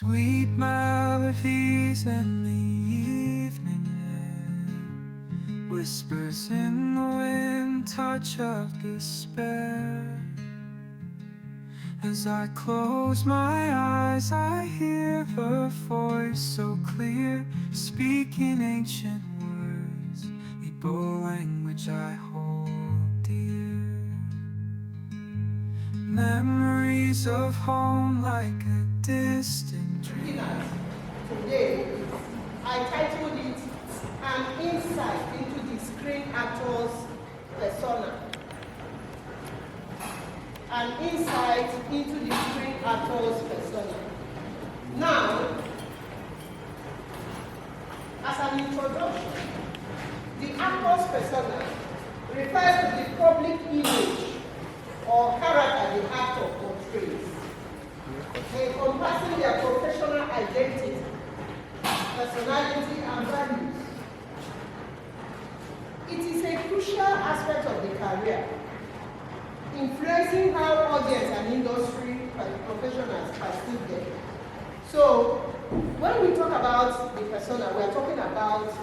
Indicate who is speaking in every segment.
Speaker 1: Sweet melodies in the evening air, whispers in the wind, touch of despair. As I close my eyes, I hear her voice so clear, speaking ancient words, Igbo language I hold dear. Memories of home like a distant dream.
Speaker 2: Today, I titled it An Insight into the Screen Actor's Persona. An insight into the screen actor's persona. Now, as an introduction, the actor's persona refers to the public image or character the actor portrays, encompassing their professional identity, personality, and values. It is a crucial aspect of the career, influencing how audience and industry professionals perceive them. So, when we talk about the persona, we are talking about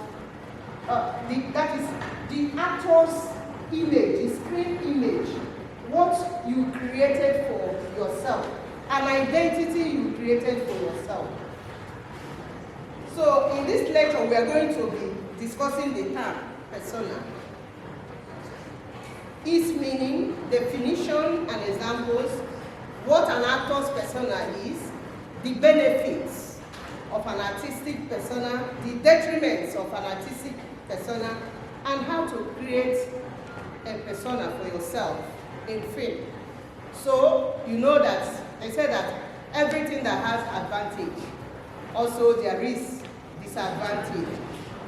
Speaker 2: that is the actor's image, the screen image, what you created for yourself, an identity you created for yourself. So, in this lecture, we are going to be discussing the term persona, its meaning, definition, and examples, what an actor's persona is, the benefits of an artistic persona, the detriments of an artistic persona, and how to create a persona for yourself in film. So, you know that I said that everything that has advantage, also there is disadvantage.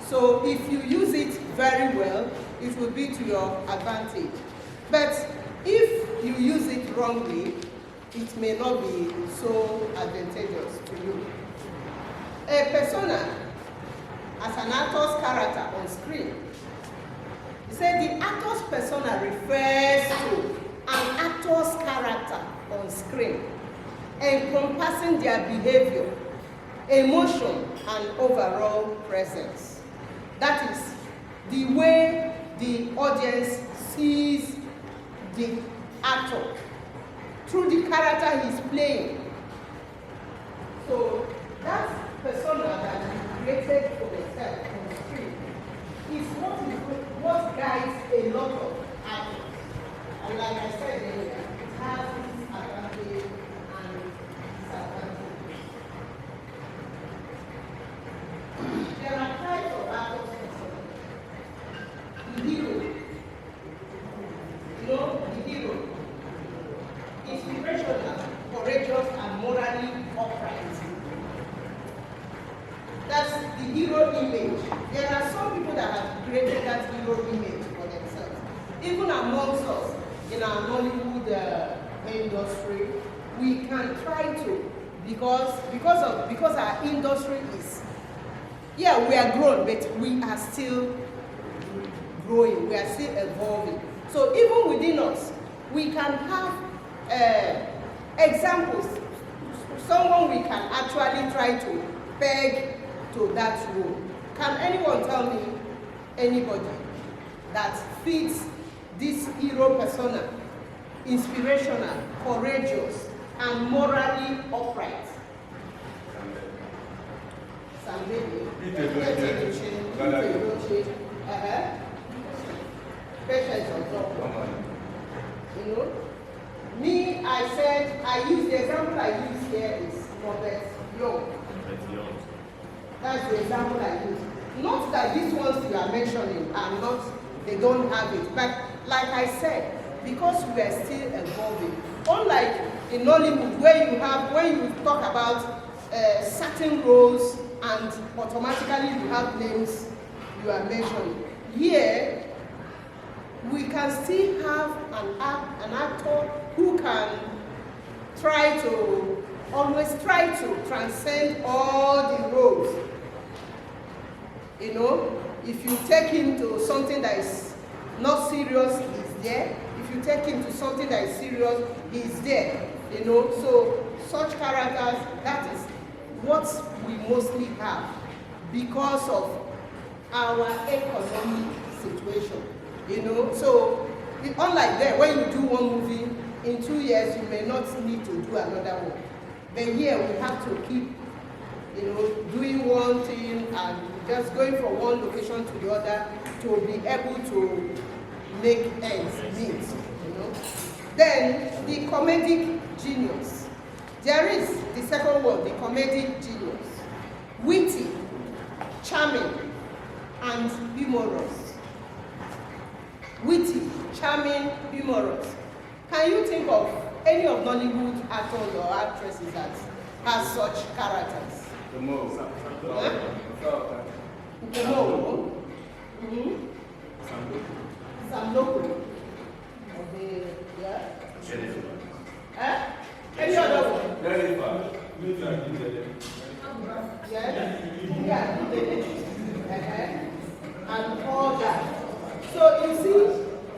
Speaker 2: So, if you use it very well, it will be to your advantage. But if you use it wrongly, it may not be so advantageous to you. A persona, as an actor's character on screen, he said the actor's persona refers to an actor's character on screen, encompassing their behavior, emotion, and overall presence. That is the way the audience sees the actor through the character he's playing. So that persona that you created for yourself on the screen is what guides a lot of actors. And like I said earlier, it has its advantage and disadvantage. There are types of actors' persona. The hero. You know, the hero. Inspirational, courageous, and morally upright. That's the hero image. There are some people that have created that hero image for themselves. Even amongst us in our Nollywood industry, we can try to, because our industry is, yeah, we are grown, but we are still growing, we are still evolving. So even within us, we can have examples, someone we can actually try to peg to that role. Can anyone tell me anybody that fits this hero persona, inspirational, courageous, and morally upright? Somebody. Patience on top. You know? Me, I said, the example I use here is Robert Young. That's the example I use. Not that these ones you are mentioning are not, they don't have it. But like I said, because we are still evolving. Unlike in Nollywood, where you have, when you talk about certain roles and automatically you have names you are mentioning. Here, we can still have an actor who can always try to transcend all the roles. You know, if you take him to something that is not serious, he's there. If you take him to something that is serious, he's there. You know, so such characters, that is what we mostly have because of our economic situation, you know. So unlike that, when you do one movie, in 2 years you may not need to do another one. But here we have to keep, you know, doing one thing and just going from one location to the other to be able to make ends meet, you know. Then the comedic genius. There is the second one, the comedic genius. Witty, charming, and humorous. Witty, charming, humorous. Can you think of any of Nollywood actors or actresses that has such characters?
Speaker 3: The Mo.
Speaker 2: The Mo. Sam Loco. Yeah. Any other one? Yeah. And all that. So you see,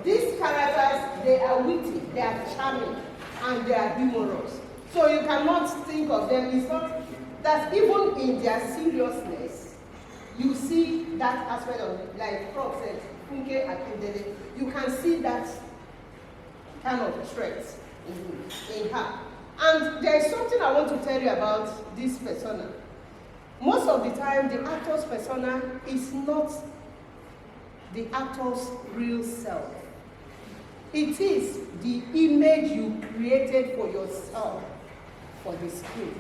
Speaker 2: these characters, they are witty, they are charming, and they are humorous. So you cannot think of them. It's not that even in their seriousness, you see that aspect of it. Like Prof said, Funke Akindele, you can see that kind of trait in her. And there is something I want to tell you about this persona. Most of the time, the actor's persona is not the actor's real self. It is the image you created for yourself for the screen.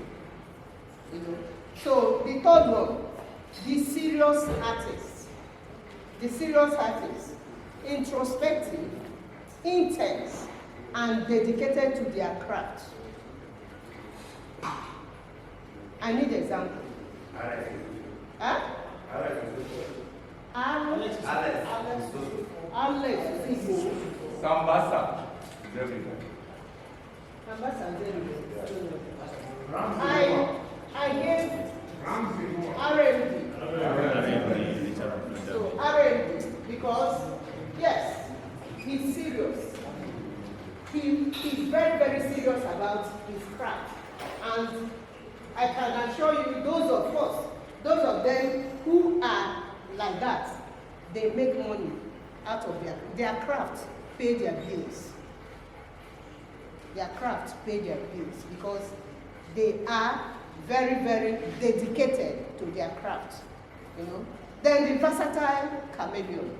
Speaker 2: You know? So the third one, the serious artist. The serious artist, introspective, intense, and dedicated to their craft. I need example. Huh? Alex.
Speaker 3: Kambasa.
Speaker 2: I gave R&B. So R&B, because yes, he's serious. He's very, very serious about his craft. And I can assure you, those of them who are like that, they make money out of their craft, pay their bills. Their craft pay their bills because they are very, very dedicated to their craft, you know. Then the versatile chameleon.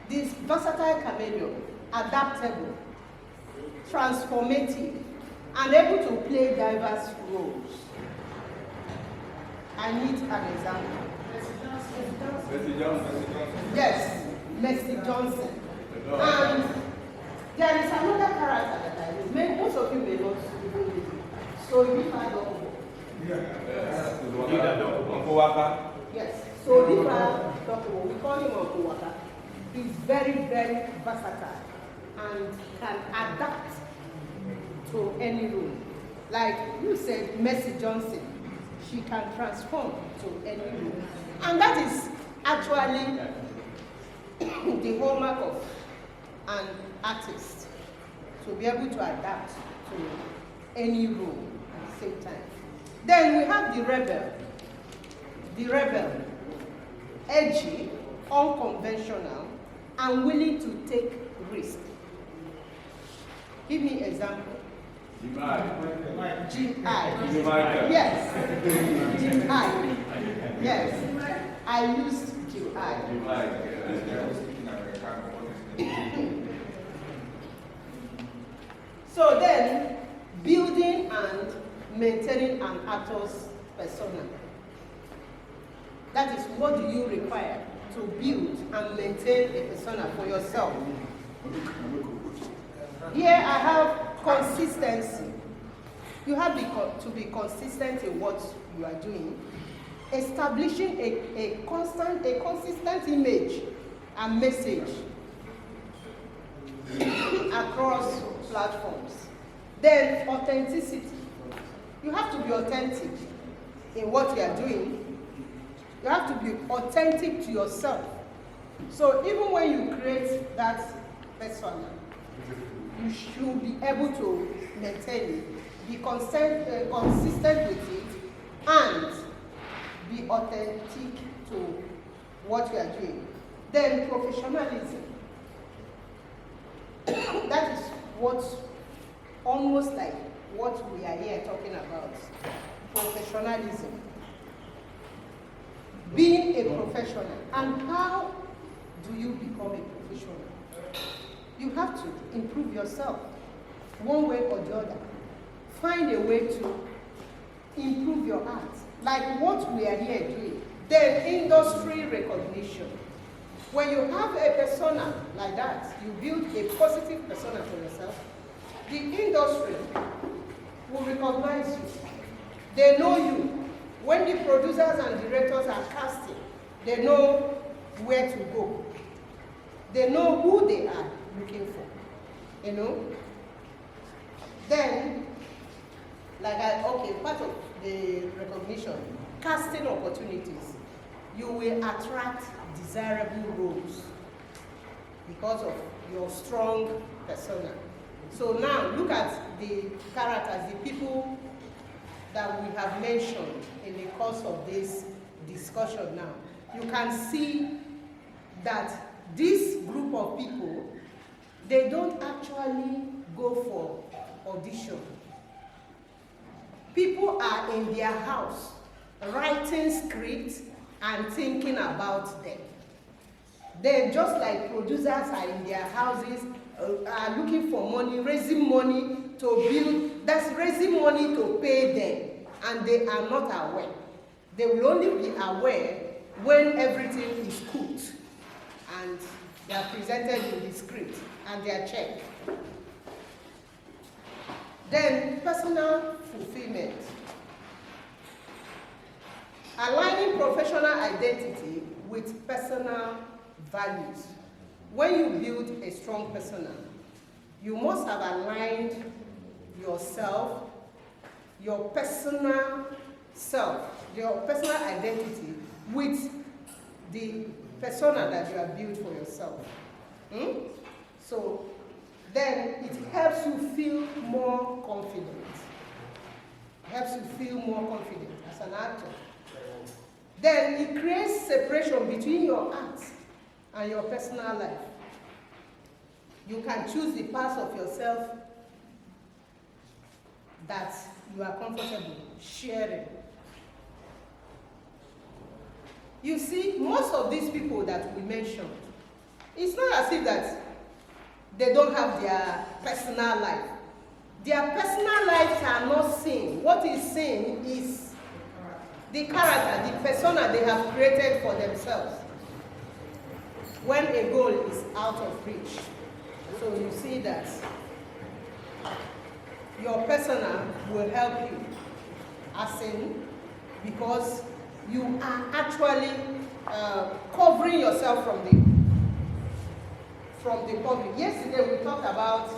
Speaker 2: This versatile chameleon, adaptable, transformative, and able to play diverse roles. I need an example. Yes, Mercy Johnson. And there is another character that I use. Most of you may not even know. So you have Dr. Yes. So you have Dr. We call him Uncle Waka. He's very, very versatile and can adapt to any role. Like you said, Mercy Johnson, she can transform to any role. And that is actually the hallmark of an artist, to be able to adapt to any role at the same time. Then we have the rebel. The rebel, edgy, unconventional, and willing to take risks. Give me an example. Jim I. Yes. Jim I. Yes. I used Jim I. So then, building and maintaining an actor's persona. That is, what do you require to build and maintain a persona for yourself? Here I have consistency. You have to be consistent in what you are doing. Establishing a consistent image and message across platforms. Then authenticity. You have to be authentic in what you are doing. You have to be authentic to yourself. So even when you create that persona, you should be able to maintain it be consistent with it, and be authentic to what you are doing. Then professionalism. That is what's almost like what we are here talking about. Professionalism. Being a professional. And how do you become a professional? You have to improve yourself one way or the other. Find a way to improve your art, like what we are here doing. Then industry recognition. When you have a persona like that, you build a positive persona for yourself, the industry will recognize you. They know you. When the producers and directors are casting, they know where to go. They know who they are looking for, you know. Then, part of the recognition, casting opportunities. You will attract desirable roles because of your strong persona. So now, look at the characters, the people that we have mentioned in the course of this discussion now. You can see that this group of people, they don't actually go for audition. People are in their house writing scripts and thinking about them. Then just like producers are in their houses, are looking for money, raising money to build, that's raising money to pay them, and they are not aware. They will only be aware when everything is cooked and they are presented with the script and they are checked. Then personal fulfillment. Aligning professional identity with personal values. When you build a strong persona, you must have aligned yourself, your personal self, your personal identity with the persona that you have built for yourself. So then it helps you feel more confident. It helps you feel more confident as an actor. Then it creates separation between your art and your personal life. You can choose the parts of yourself that you are comfortable sharing. You see, most of these people that we mentioned, it's not as if that they don't have their personal life. Their personal lives are not seen. What is seen is the character, the persona they have created for themselves when a goal is out of reach. So you see that your persona will help you, as in, because you are actually covering yourself from the public. Yesterday we talked about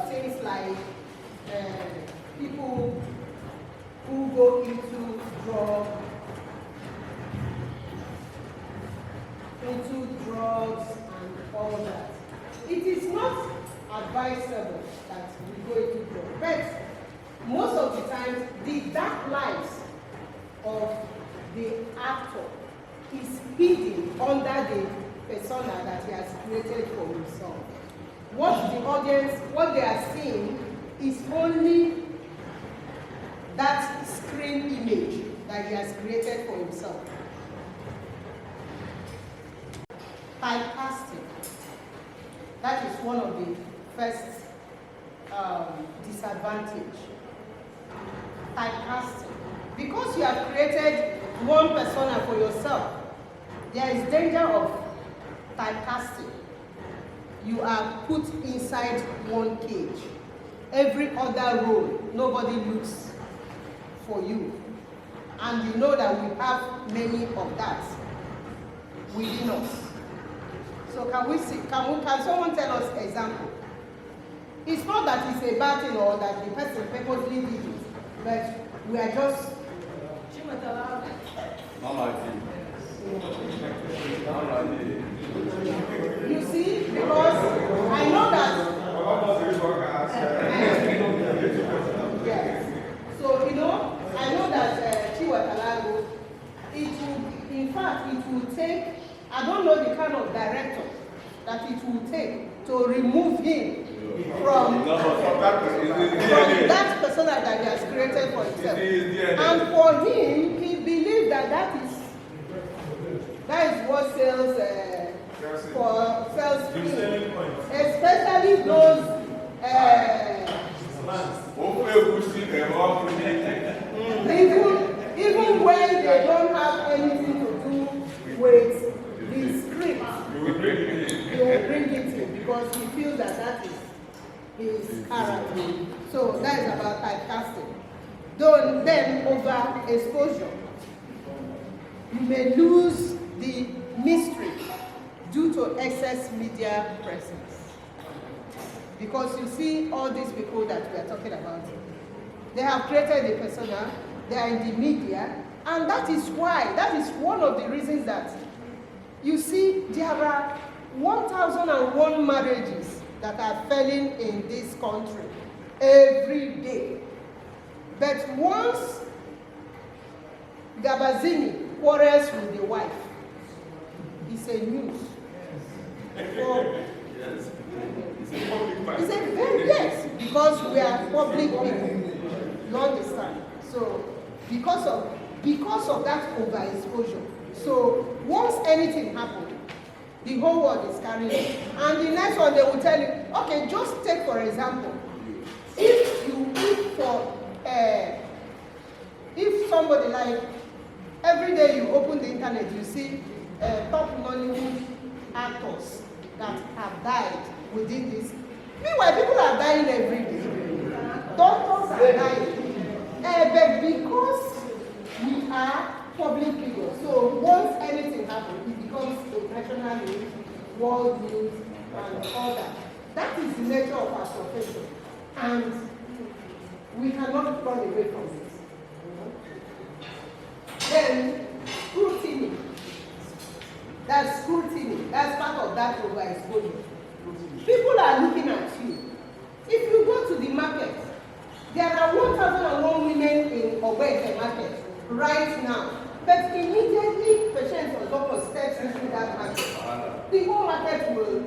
Speaker 2: things like people who go into drugs and all that. It is not advisable that we go into drugs, but most of the time the dark lives of the actor is hidden under the persona that he has created for himself. What the audience, what they are seeing is only that screen image that he has created for himself. Typecasting. That is one of the first disadvantage. Typecasting. Because you have created one persona for yourself, there is danger of typecasting. You are put inside one cage. Every other role, nobody looks for you. And you know that we have many of that within us. So can we see, can someone tell us an example? It's not that it's a bad thing or that the person purposely did it, but we are just you see, because I know that yes. that it will take to remove him from that persona that he has created for himself. And for him, he believes that that is what sells him. Especially those even when they don't have anything to do with the script, they will bring it in because he feels that that is his character. So that is about typecasting. Then overexposure. You may lose the mystery due to excess media presence. Because you see all these people that we are talking about, they have created a persona, they are in the media, and that is one of the reasons that you see there are 1,001 marriages that are failing in this country every day. But once Gabazini quarrels with the wife, it's a news. It's a very yes, because we are public people. You understand? So because of that overexposure. So once anything happens, the whole world is carrying it. And the next one they will tell you, okay, just take for example, if somebody like every day you open the internet, you see top Nollywood actors that have died within this. Meanwhile, people are dying every day. Doctors are dying. But because we are public figures, so once anything happens, it becomes a national news, world news, and all that. That is the nature of our profession. And we cannot run away from it. Then, scrutiny. That's scrutiny. That's part of that overexposure. People are looking at you. If you go to the market, there are 1,001 women in Ogbete market right now. But immediately, patients or doctors steps into that market, the whole market will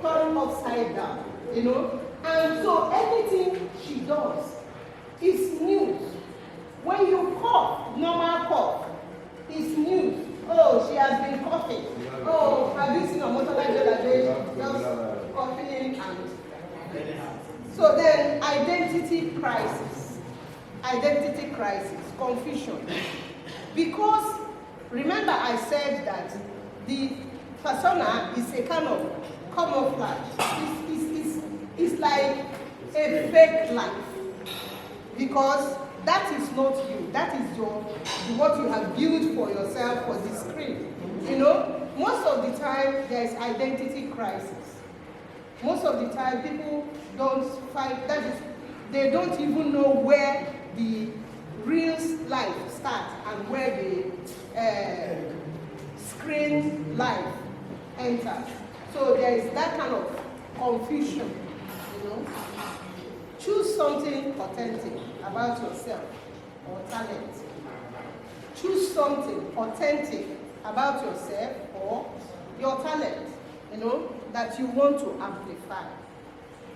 Speaker 2: turn upside down, you know. And so anything she does is news. When you cough, normal cough, it's news. Oh, she has been coughing. Oh, have you seen a motorbike that just coughing and so then identity crisis, confusion. Because remember I said that the persona is a kind of camouflage. It's like a fake life. Because that is not you. That is what you have built for yourself for the screen. You know, most of the time there is identity crisis. Most of the time people don't find, that is, they don't even know where the real life starts and where the screen life enters. So there is that kind of confusion, you know. Choose something authentic about yourself or talent. Choose something authentic about yourself or your talent, you know, that you want to amplify.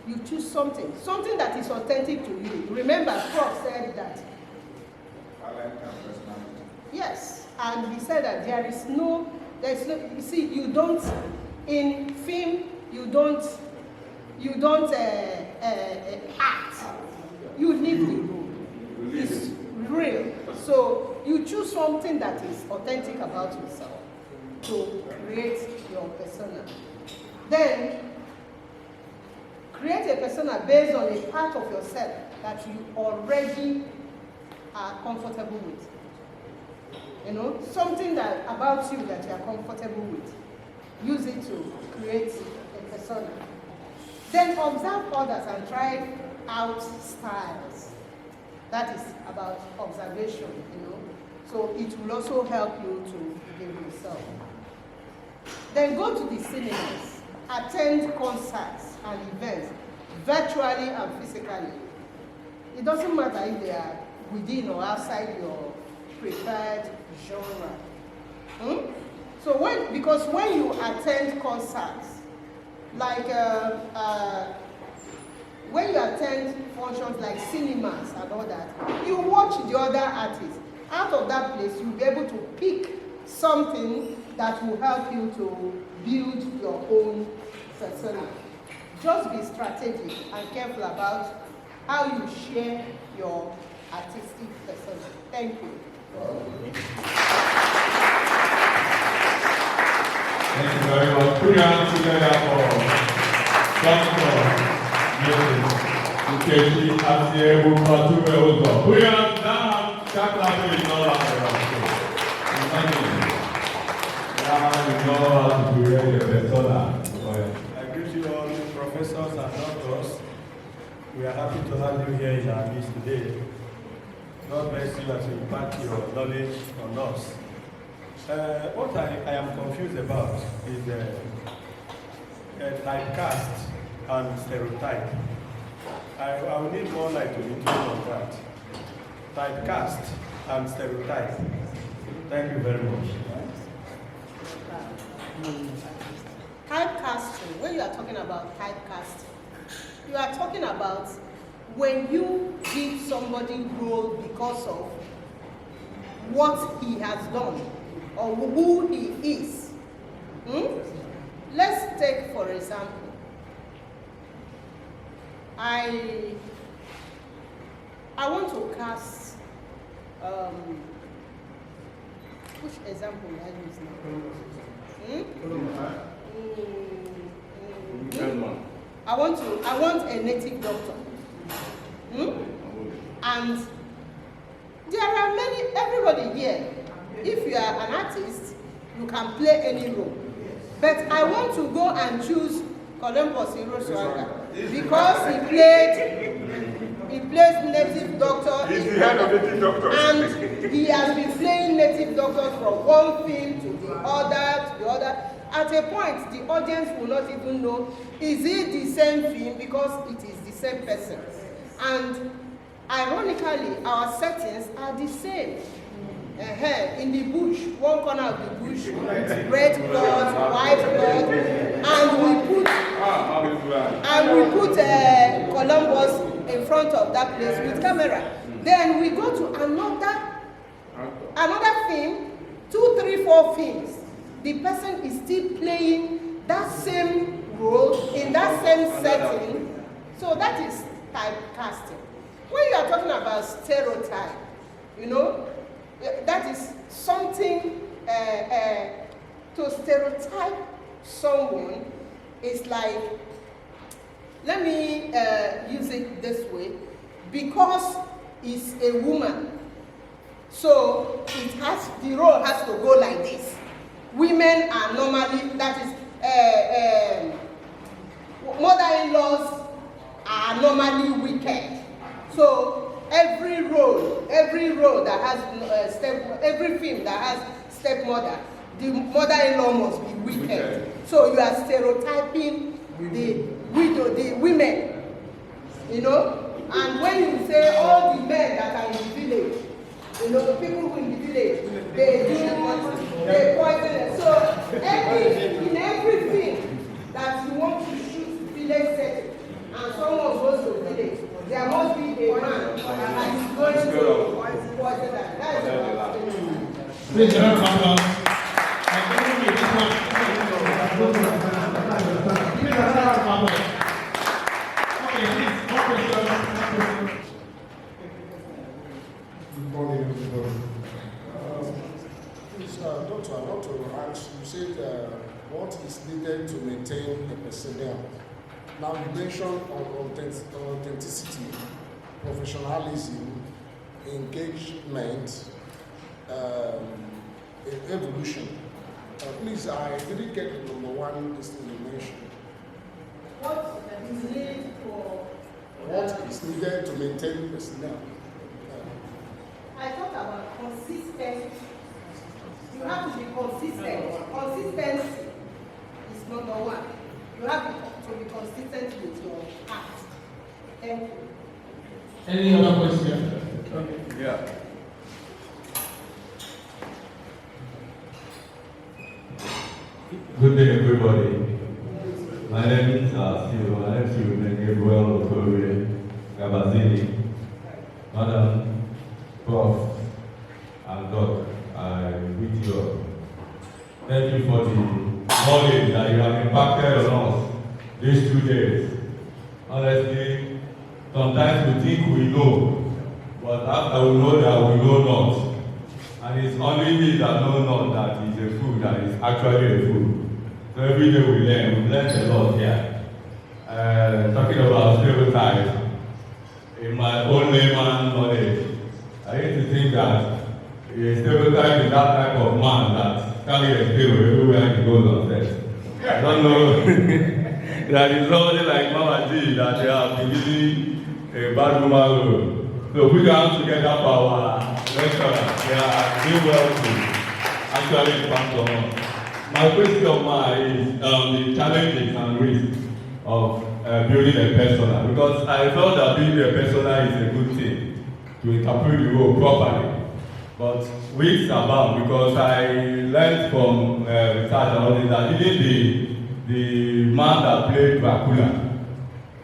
Speaker 2: You choose something that is authentic to you. Remember, Prof said that.
Speaker 3: Talent and personality.
Speaker 2: Yes, and he said that there is no, you see, you don't, in film, you don't act. You live the role. It's real. So you choose something that is authentic about yourself to create your persona. Then create a persona based on a part of yourself that you already are comfortable with. You know, something that about you that you are comfortable with. Use it to create a persona. Then observe others and try out styles. That is about observation, you know. So it will also help you to give yourself. Then go to the cinemas, attend concerts and events, virtually and physically. It doesn't matter if they are within or outside your preferred genre. So because when you attend concerts, Like when you attend functions like cinemas and all that, you watch the other artists. Out of that place, you'll be able to pick something that will help you to build your own persona. Just be strategic and careful about how you share your artistic persona. Thank you.
Speaker 4: Thank you very much. Put your hands together for Dr. Nkechi Asiewu Matume Ozo. Put your hands down. That clapping is not loud enough. Now you know how to create your persona.
Speaker 5: I greet you all, professors and doctors. We are happy to have you here in our midst today. God bless you as you impart your knowledge on us. What I am confused about is typecast and stereotype. I will need more light to be told on that. Typecast and stereotype. Thank you very much.
Speaker 2: Typecasting, when you are talking about typecasting, you are talking about when you give somebody role because of what he has done or who he is. Let's take, for example, I want to cast, which example will I use now? I want a native doctor. And there are everybody here, if you are an artist, you can play any role. But I want to go and choose Columbus Iroswanga because he plays native doctor.
Speaker 3: He's the head of native doctors.
Speaker 2: And he has been playing native doctors from one film to the other. At a point, the audience will not even know, is it the same film, because it is the same person. And ironically, our settings are the same. In the bush, one corner of the bush, red cloth, white cloth, and we put Columbus in front of that place with camera. Then we go to another film, 2, 3, 4 films. The person is still playing that same role in that same setting. So that is typecasting. When you are talking about stereotype, that is something, to stereotype someone is like, let me use it this way, because it's a woman, so the role has to go like this. Women are normally, that is, mother-in-laws are normally wicked. So every role that has every film that has stepmother, the mother-in-law must be wicked. So you are stereotyping the widow, the women, And when you say all the men that are in the village, people who in the village, they poison. So in every film that you want to shoot village setting, and someone goes to village, there must be a man that is going to poison that. That is what I'm saying.
Speaker 4: Please,
Speaker 6: Doctor, I want to ask, you said what is needed to maintain the personnel. Now you mentioned authenticity, professionalism, engagement, evolution. Please, I didn't get the number one list you mentioned.
Speaker 2: What is needed for?
Speaker 6: What is needed to maintain personnel?
Speaker 2: I talked about consistency. You have to be consistent. Consistency is number one. You have to be consistent with your act. Thank you.
Speaker 4: Any other question?
Speaker 3: Yeah.
Speaker 4: Good day, everybody. My name is Gabriel Okorie Gabazini. Madam, Prof, and Doc, I greet you all. Thank you for the knowledge that you have impacted on us these 2 days. Honestly, sometimes we think we know, but after we know that we know not. And it's only me that know not that it's a food that is actually a food. So every day we learn a lot here. Talking about stereotypes, in my own layman knowledge, I used to think that a stereotype is that type of man that carry a stereo everywhere he goes on set. I don't know that it's somebody like Mama G that they have been giving a bad woman role. So put your hands together for our lecturers. They are doing well to actually impact on us. My question of mine is the challenges and risks of building a persona, because I felt that building a persona is a good thing to interpret the role properly. But risks abound, because I learned from research and all this that even the man that played Dracula,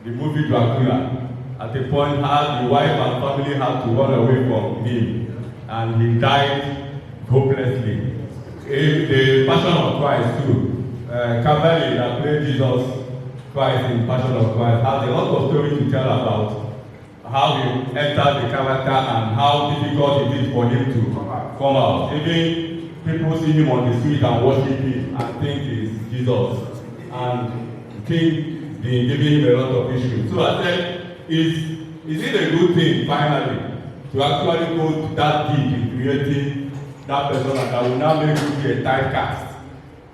Speaker 4: the movie Dracula, at a point had the wife and family had to run away from him, and he died hopelessly. The Passion of Christ too, Cavalli that played Jesus Christ in Passion of Christ has a lot of stories to tell about how he entered the character and how difficult it is for him to come out. Even people see him on the street and worship him and think he's Jesus, and think they giving him a lot of issues. So I said, is it a good thing finally to actually go that deep in creating that persona that will now make you be a typecast?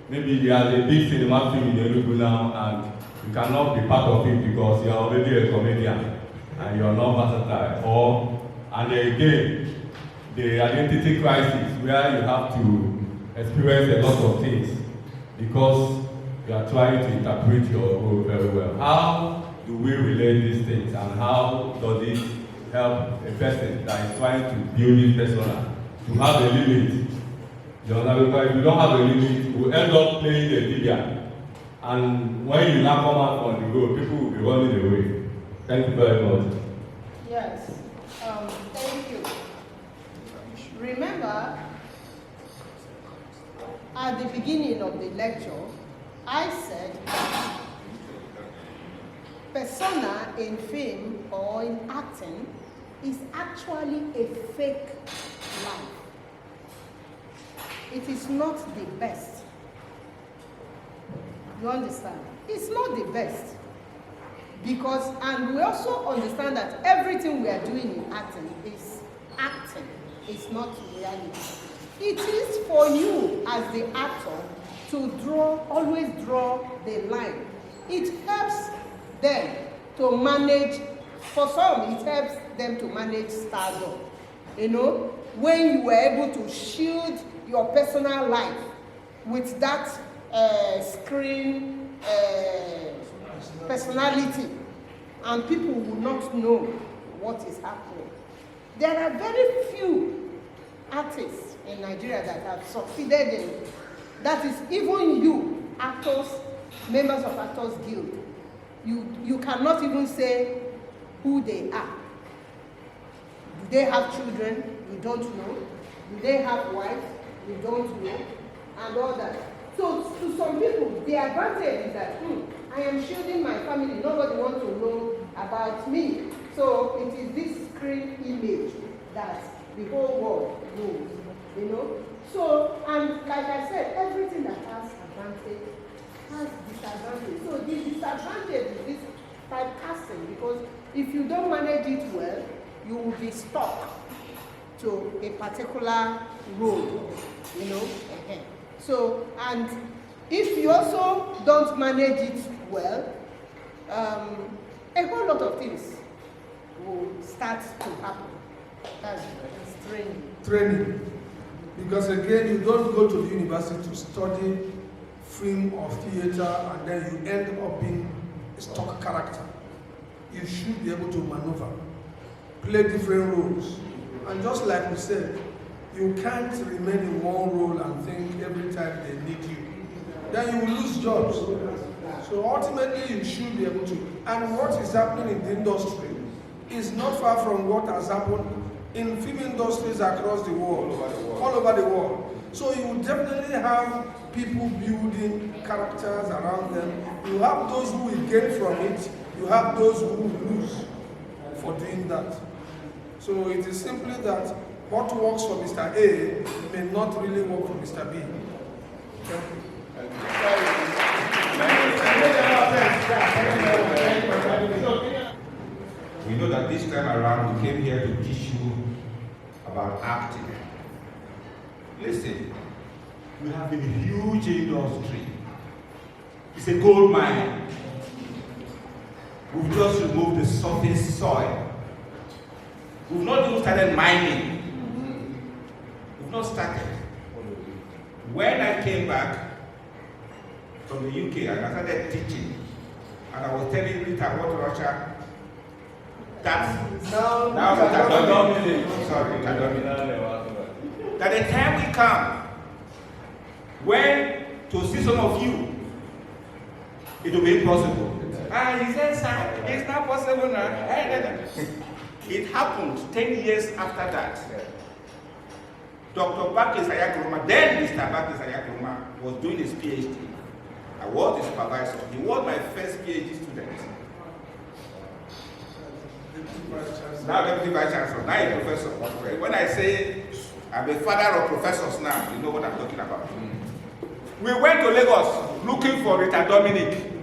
Speaker 4: Maybe he has a big cinema film in Enugu now and you cannot be part of it because you are already a comedian and you are not versatile. And again, the identity crisis where you have to experience a lot of things because you are trying to interpret your role very well. How do we relate these things, and how does it help a person that is trying to build his persona to have a limit? Because if you don't have a limit, you will end up playing the Libya. And when you now come out on the road, people will be running away. Thank you very much.
Speaker 2: Yes, thank you. Remember, at the beginning of the lecture, I said persona in film or in acting is actually a fake life. It is not the best. You understand? It's not the best. Because, and we also understand that everything we are doing in acting, it's not reality. It is for you as the actor to always draw the line. It helps them to manage, for some it helps them to manage stardom. You know, when you were able to shield your personal life with that screen personality, and people will not know what is happening. There are very few artists in Nigeria that have succeeded in it. That is, even you, actors, members of Actors Guild, you cannot even say who they are. Do they have children? You don't know. Do they have wives? You don't know. And all that. So to some people, the advantage is that, I am shielding my family. Nobody wants to know about me. So it is this screen image that the whole world knows, you know. So, and like I said, everything that has advantage has disadvantage. So the disadvantage is this typecasting, because if you don't manage it well, you will be stuck to a particular role, you know. So, and if you also don't manage it well, a whole lot of things will start to happen. That's training.
Speaker 7: Training. Because again, you don't go to the university to study film or theater and then you end up being a stock character. You should be able to maneuver, play different roles. And just like we said, you can't remain in one role and think every time they need you. Then you will lose jobs. So ultimately, you should be able to. And what is happening in the industry is not far from what has happened in film industries across the world, all over the world. So you will definitely have people building characters around them. You have those who will gain from it. You have those who will lose for doing that. So it is simply that what works for Mr. A may not really work for Mr. B. Thank you.
Speaker 8: We know that this time around we came here to teach you about acting. Listen, we have a huge industry. It's a gold mine. We've just removed the surface soil. We've not even started mining. We've not started. When I came back from the UK and I started teaching, and I was telling Rita about Russia, that's now sorry, that the time will come when to see some of you, it will be impossible. He said, sir, it's not possible now. It happened 10 years after that. Dr. Bakis Ayakroma, then Mr. Bakis Ayakroma, was doing his PhD. I was his supervisor. He was my first PhD student. Now Deputy Vice Chancellor, now a professor. When I say I'm a father of professors now, you know what I'm talking about. We went to Lagos looking for Rita Dominic.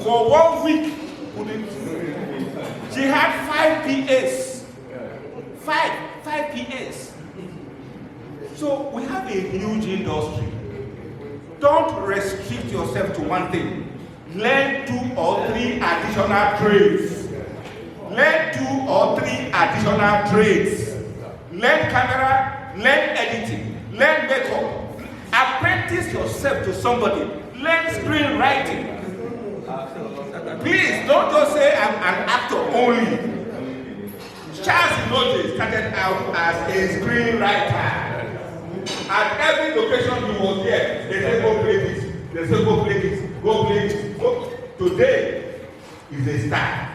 Speaker 8: For 1 week, she had 5 PAs. Five PAs. So we have a huge industry. Don't restrict yourself to one thing. Learn 2 or 3 additional trades. Learn 2 or 3 additional trades. Learn camera, learn editing, learn makeup. Apprentice yourself to somebody. Learn screenwriting. Please don't just say I'm an actor only. Charles Inoje started out as a screenwriter. At every location he was there, they say go play this, they say go play this, go play this. Go. Today is a star.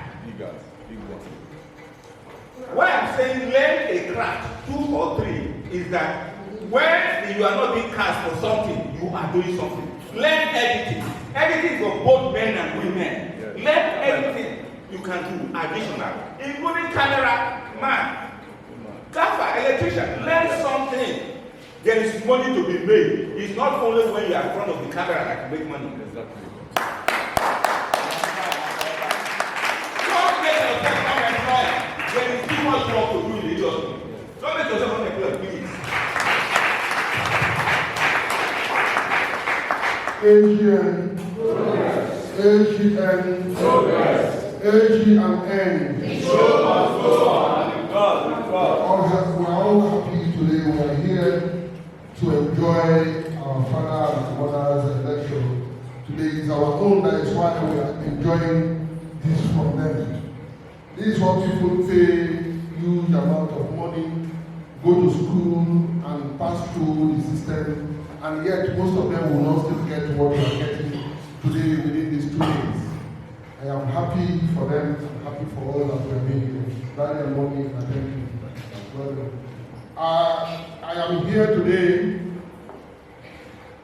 Speaker 8: Why I'm saying learn a craft, 2 or 3, is that when you are not being cast for something, you are doing something. Learn editing. Editing for both men and women. Learn everything you can do additional, including camera, man, gaffer, electrician. Learn something. There is money to be made. It's not only when you are in front of the camera that you make money. Exactly. Don't make yourself unemployed. There is too much work to do in the industry. Don't make yourself unemployed, please.
Speaker 6: AGN, AGN,
Speaker 3: Show must go on. God.
Speaker 6: We are all happy today. We are here to enjoy our father and mother's election. Today is our own, that is why we are enjoying this from them. This is what people pay huge amount of money, go to school and pass through the system, and yet most of them will not still get what we are getting today within these 2 days. I am happy for them, I'm happy for all that we are doing. Value and money, and thank you. I am here today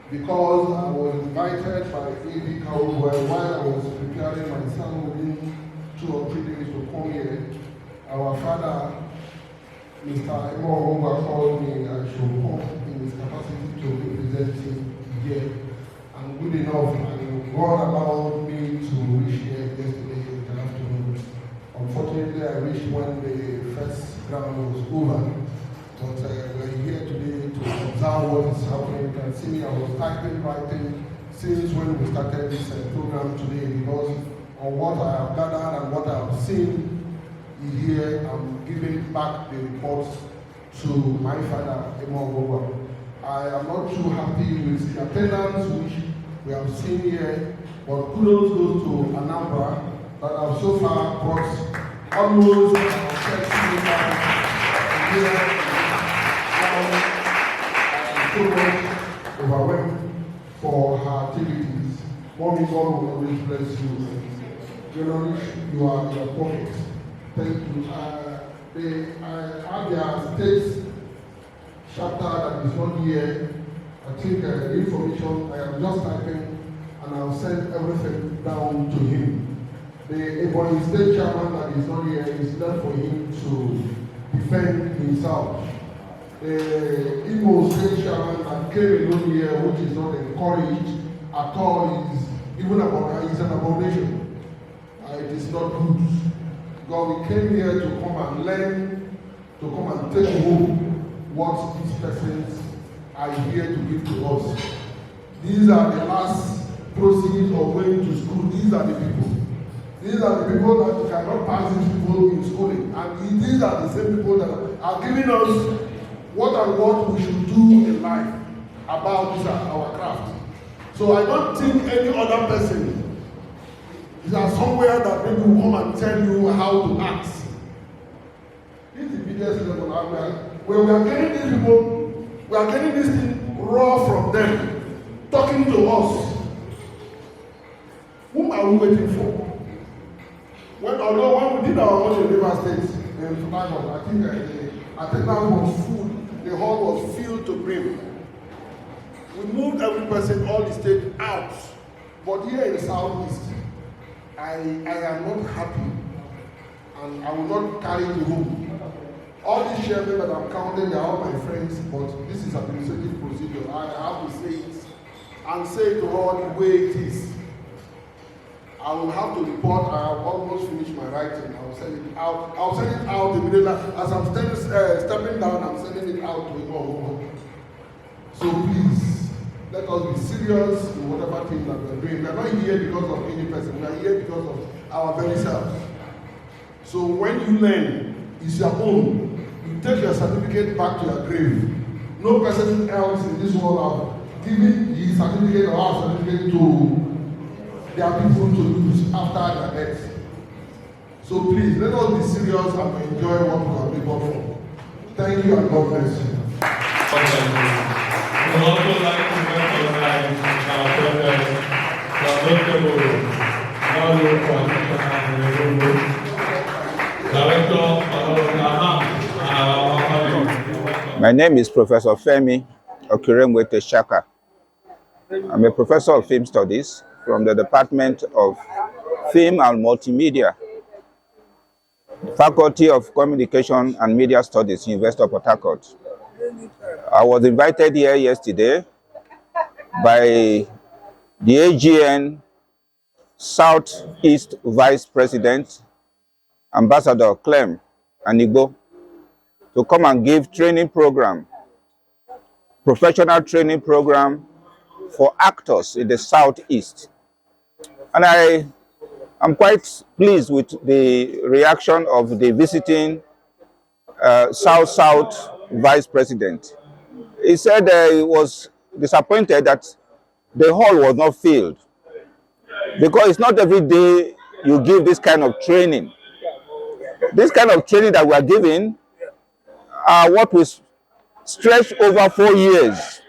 Speaker 6: because I was invited by A.B. Cowboy while I was preparing my son within 2 or 3 days to come here. Our father, Mr. Emo Onga, called me I should come in his capacity to represent him here. I'm good enough, and God allowed me to reach here yesterday in the afternoon. Unfortunately, I reached when the first round was over. But we're here today to observe what is happening. You can see me, I was writing since when we started this program today, because on what I have gathered and what I have seen here, I'm giving back the reports to my father, Emo. I am not too happy with the attendance which we have seen here, but kudos goes to Anambra that have so far brought almost 30 here. So much overwhelmed for her activities. Mommy, God will always bless you. You know, you are your pocket. Thank you. They have their state chapter that is not here. I think the information I am just typing and I'll send everything down to him. The Ebonyi State Chairman that is not here is left for him to defend himself. The Imo State Chairman that came alone here, which is not encouraged at all, is even about is an abomination. It is not good. God, we came here to come and learn, to come and take home what these persons are here to give to us. These are the last proceeds of going to school. These are the people. These are the people that cannot pass these people in schooling. And these are the same people that are giving us what we should do in life about this, our craft. So I don't think any other person is somewhere that maybe will come and tell you how to act. This is the biggest level where we are getting these people, we are getting this thing raw from them, talking to us. Whom are we waiting for? Although when we did our own in River State, I think attendance was full, the hall was filled to brim. We moved every person, all the state out. But here in the Southeast, I am not happy, and I will not carry the home. All these chairmen that I'm counting, they are all my friends, but this is administrative procedure. I have to say it and say it to all the way it is. I will have to report. I have almost finished my writing. I will send it out. I'll send it out immediately. As I'm stepping down, I'm sending it out to you all. So please, let us be serious in whatever thing that we're doing. We're not here because of any person. We are here because of our very self. So when you learn, it's your own. You take your certificate back to your grave. No person else in this world has given his certificate or our certificate to their people to use after their death. So please, let us be serious and enjoy what we have been for. Thank you and God bless you.
Speaker 4: We would also like to recognize our presence,
Speaker 9: My name is Professor Femi Okiremwete Shaka. I'm a professor of film studies from the Department of Film and Multimedia, Faculty of Communication and Media Studies, University of Port Harcourt. I was invited here yesterday by the AGN Southeast Vice President, Ambassador Clem Anigbo, to come and give training program, professional training program for actors in the Southeast. And I am quite pleased with the reaction of the visiting South Vice President. He said he was disappointed that the hall was not filled, because it's not every day you give this kind of training. This kind of training that we are giving are what we stretch over 4 years.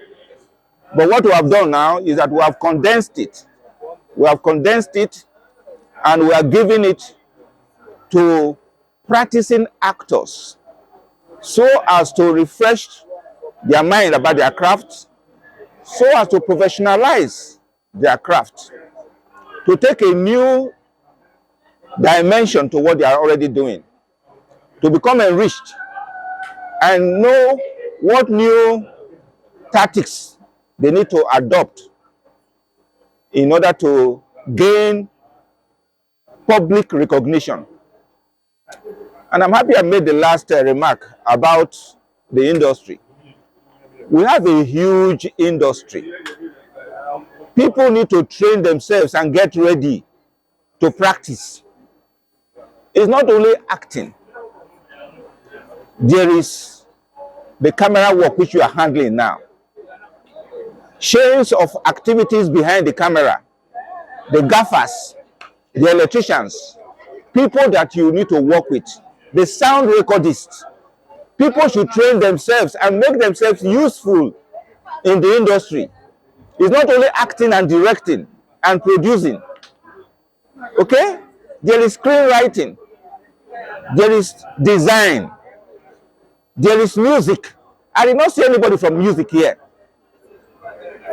Speaker 9: But what we have done now is that we have condensed it. We have condensed it and we are giving it to practicing actors so as to refresh their mind about their craft, so as to professionalize their craft, to take a new dimension to what they are already doing, to become enriched and know what new tactics they need to adopt in order to gain public recognition. And I'm happy I made the last remark about the industry. We have a huge industry. People need to train themselves and get ready to practice. It's not only acting. There is the camera work which you are handling now. Chains of activities behind the camera, the gaffers, the electricians, people that you need to work with, the sound recordists. People should train themselves and make themselves useful in the industry. It's not only acting and directing and producing. Okay? There is screenwriting. There is design. There is music. I did not see anybody from music here.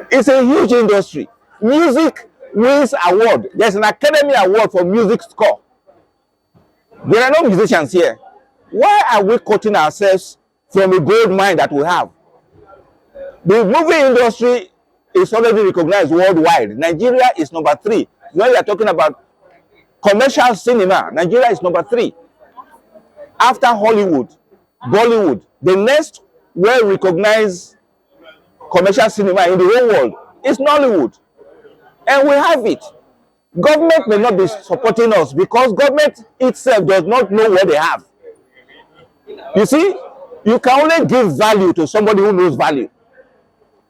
Speaker 9: It's a huge industry. Music wins award. There's an Academy Award for music score. There are no musicians here. Why are we cutting ourselves from a gold mine that we have? The movie industry is already recognized worldwide. Nigeria is number 3. When we are talking about commercial cinema, Nigeria is number 3. After Hollywood, Bollywood, the next well-recognized commercial cinema in the whole world is Nollywood. And we have it. Government may not be supporting us because government itself does not know what they have. You see, you can only give value to somebody who knows value.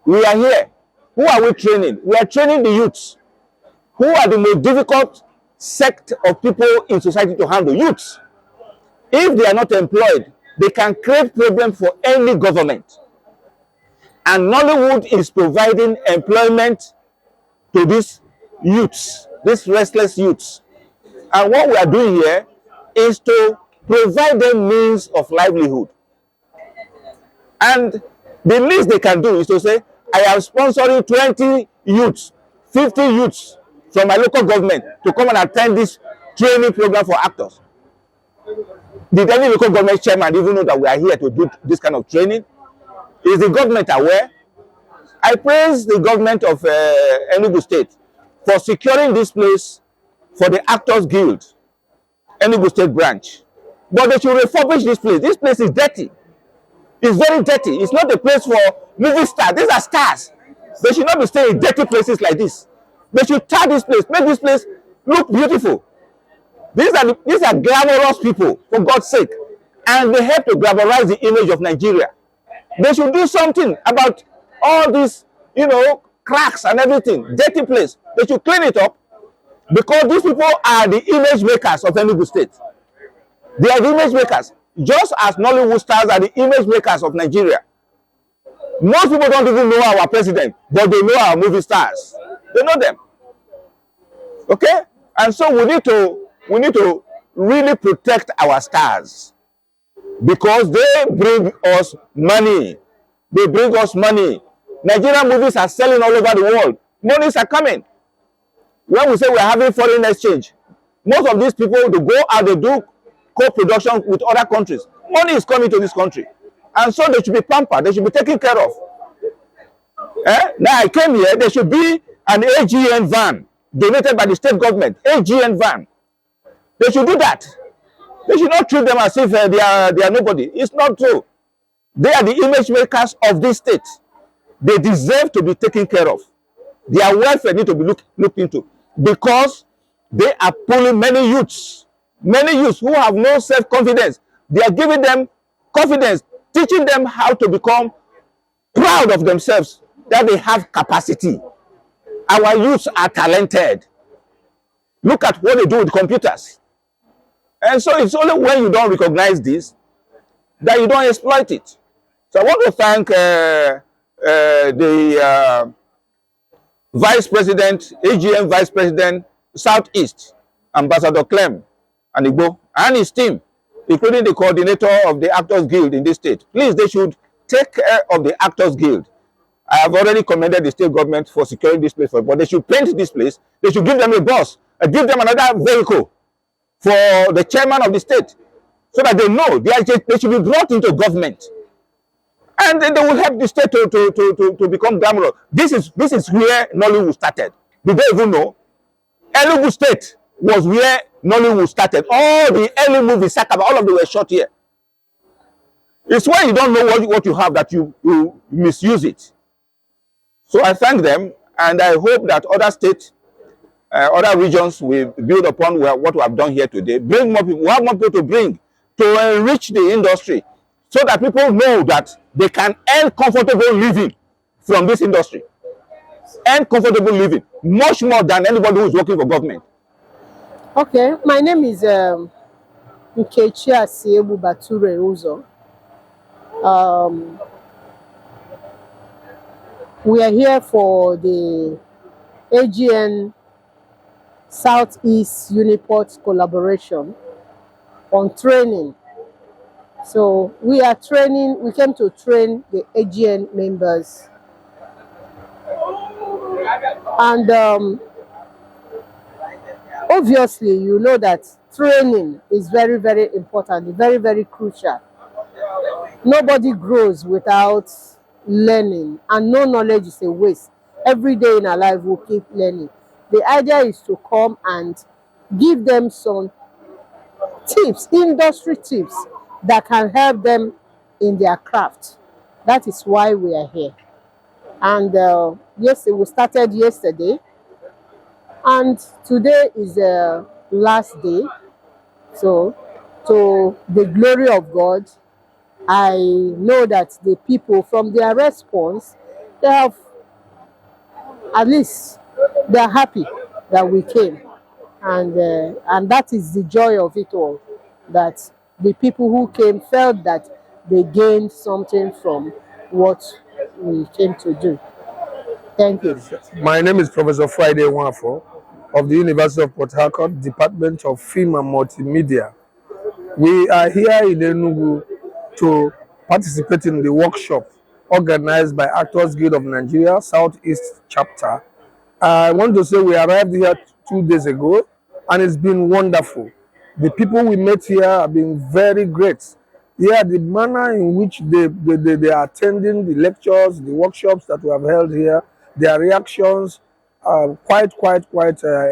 Speaker 9: We are here. Who are we training? We are training the youths. Who are the most difficult sect of people in society to handle? Youths. If they are not employed, they can create problems for any government. And Nollywood is providing employment to these youths, these restless youths. And what we are doing here is to provide them means of livelihood. And the least they can do is to say, I am sponsoring 20 youths, 50 youths from my local government to come and attend this training program for actors. Did any local government chairman even know that we are here to do this kind of training? Is the government aware? I praise the government of Enugu State for securing this place for the Actors Guild, Enugu State branch. But they should refurbish this place. This place is dirty. It's very dirty. It's not a place for movie stars. These are stars. They should not be staying in dirty places like this. They should tar this place, make this place look beautiful. These are glamorous people, for God's sake. And they help to glamorize the image of Nigeria. They should do something about all these, cracks and everything. Dirty place. They should clean it up because these people are the image makers of Enugu State. They are the image makers. Just as Nollywood stars are the image makers of Nigeria. Most people don't even know our president, but they know our movie stars. They know them. Okay? And so we need to really protect our stars because they bring us money. They bring us money. Nigerian movies are selling all over the world. Monies are coming. When we say we're having foreign exchange, most of these people, they go out, they do co-production with other countries. Money is coming to this country. And so they should be pampered. They should be taken care of. Now I came here, there should be an AGN van donated by the state government. AGN van. They should do that. They should not treat them as if they are nobody. It's not true. They are the image makers of this state. They deserve to be taken care of. Their welfare need to be looked into because they are pulling many youths who have no self-confidence. They are giving them confidence, teaching them how to become proud of themselves, that they have capacity. Our youths are talented. Look at what they do with computers. And so it's only when you don't recognize this that you don't exploit it. So I want to thank the Vice President, AGM Vice President, Southeast, Ambassador Clem Anigbo, and his team, including the coordinator of the Actors Guild in this state. Please, they should take care of the Actors Guild. I have already commended the state government for securing this place, but they should paint this place. They should give them a bus, give them another vehicle for the chairman of the state, so that they know they should be brought into government. And then they will help the state to become glamorous. This is where Nollywood started. Did they even know? Enugu State was where Nollywood started. All the early movies, Sakaba, all of them were shot here. It's when you don't know what you have that you misuse it. So I thank them, and I hope that other states, other regions will build upon what we have done here today. Bring more people. We have more people to bring to enrich the industry so that people know that they can earn comfortable living from this industry. Earn comfortable living, much more than anybody who is working for government.
Speaker 10: Okay, my name is Nkechi Asiebu Bature Uzo. We are here for the AGN Southeast Uniport collaboration on training. So we are training, we came to train the AGN members. And obviously, you know that training is very, very important, very, very crucial. Nobody grows without learning, and no knowledge is a waste. Every day in our life, we'll keep learning. The idea is to come and give them some tips, industry tips that can help them in their craft. That is why we are here. And yes, we started yesterday, and today is the last day. So, to the glory of God, I know that the people, from their response, they have, at least they're happy that we came. And that is the joy of it all, that the people who came felt that they gained something from what we came to do. Thank you.
Speaker 7: My name is Professor Friday Nwafo of the University of Port Harcourt, Department of Film and Multimedia. We are here in Enugu to participate in the workshop organized by Actors Guild of Nigeria, Southeast Chapter. I want to say we arrived here 2 days ago, and it's been wonderful. The people we met here have been very great. Yeah, the manner in which they are attending the lectures, the workshops that we have held here, their reactions are quite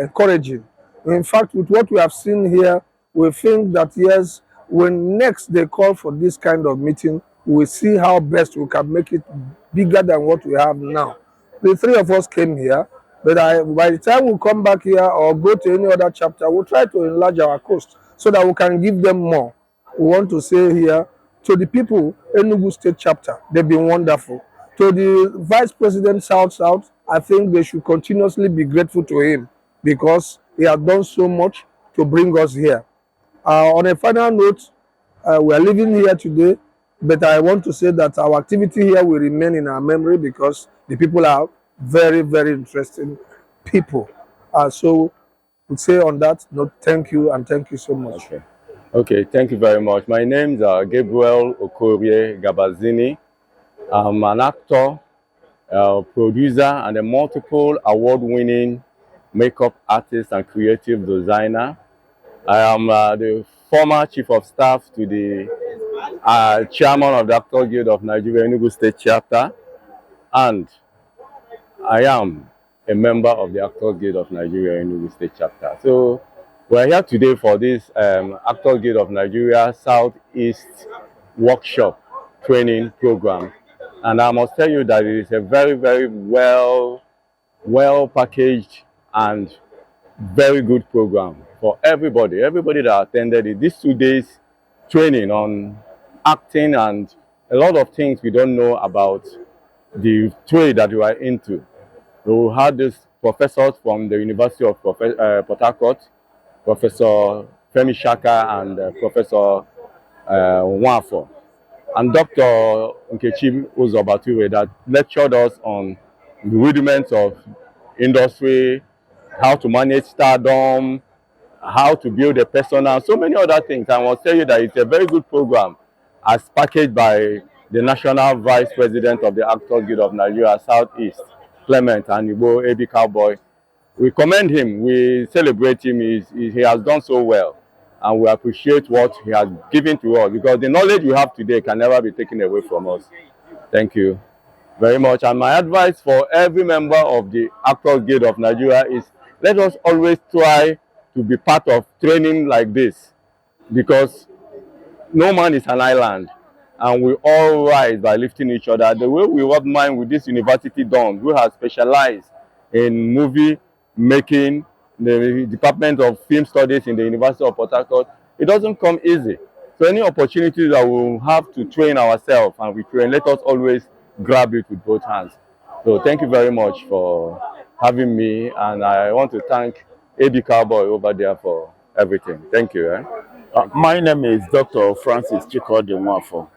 Speaker 7: encouraging. In fact, with what we have seen here, we think that yes, when next they call for this kind of meeting, we'll see how best we can make it bigger than what we have now. The three of us came here, but by the time we come back here or go to any other chapter, we'll try to enlarge our coast so that we can give them more. We want to say here to the people, Enugu State Chapter, they've been wonderful. To the Vice President South, I think they should continuously be grateful to him because he has done so much to bring us here. On a final note, we are living here today, but I want to say that our activity here will remain in our memory because the people are very, very interesting people. So we'll say on that note, thank you and thank you so much.
Speaker 4: Okay, thank you very much. My name is Gabriel Okorie Gabazini. I'm an actor, producer, and a multiple award-winning makeup artist and creative designer. I am the former chief of staff to the chairman of the Actors Guild of Nigeria, Enugu State Chapter, and I am a member of the Actors Guild of Nigeria, Enugu State Chapter. So we're here today for this Actors Guild of Nigeria Southeast Workshop Training Program. And I must tell you that it is a very, very well packaged and very good program for everybody that attended it. These 2 days training on acting and a lot of things we don't know about the trade that we are into. We had these professors from the University of Port Harcourt, Professor Femi Shaka and Professor Nwafo, and Dr. Nkechi Uzobature that lectured us on the rudiments of industry, how to manage stardom, how to build a persona, so many other things. I must tell you that it's a very good program as packaged by the National Vice President of the Actors Guild of Nigeria Southeast, Clement Anibo, AB Cowboy. We commend him, we celebrate him, he has done so well, and we appreciate what he has given to us because the knowledge we have today can never be taken away from us. Thank you very much. And my advice for every member of the Actors Guild of Nigeria is let us always try to be part of training like this because no man is an island and we all rise by lifting each other. The way we rub mind with this university dons who have specialized in movie making, the Department of Film Studies in the University of Port Harcourt, it doesn't come easy. So any opportunity that we'll have to train ourselves and we train, let us always grab it with both hands. So thank you very much for having me, and I want to thank AB Cowboy over there for everything. Thank you.
Speaker 11: My name is Dr. Francis Chikodi Nwafo.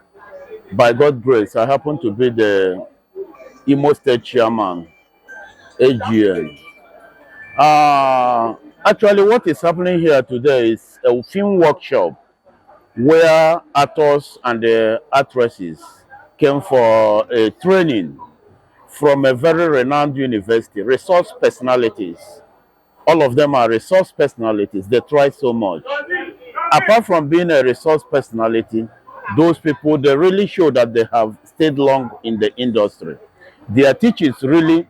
Speaker 11: By God's grace, I happen to be the Imo State Chairman, AGN. Actually, what is happening here today is a film workshop where actors and actresses came for a training from a very renowned university, resource personalities. All of them are resource personalities. They try so much. Apart from being a resource personality, those people, they really show that they have stayed long in the industry. Their teachings really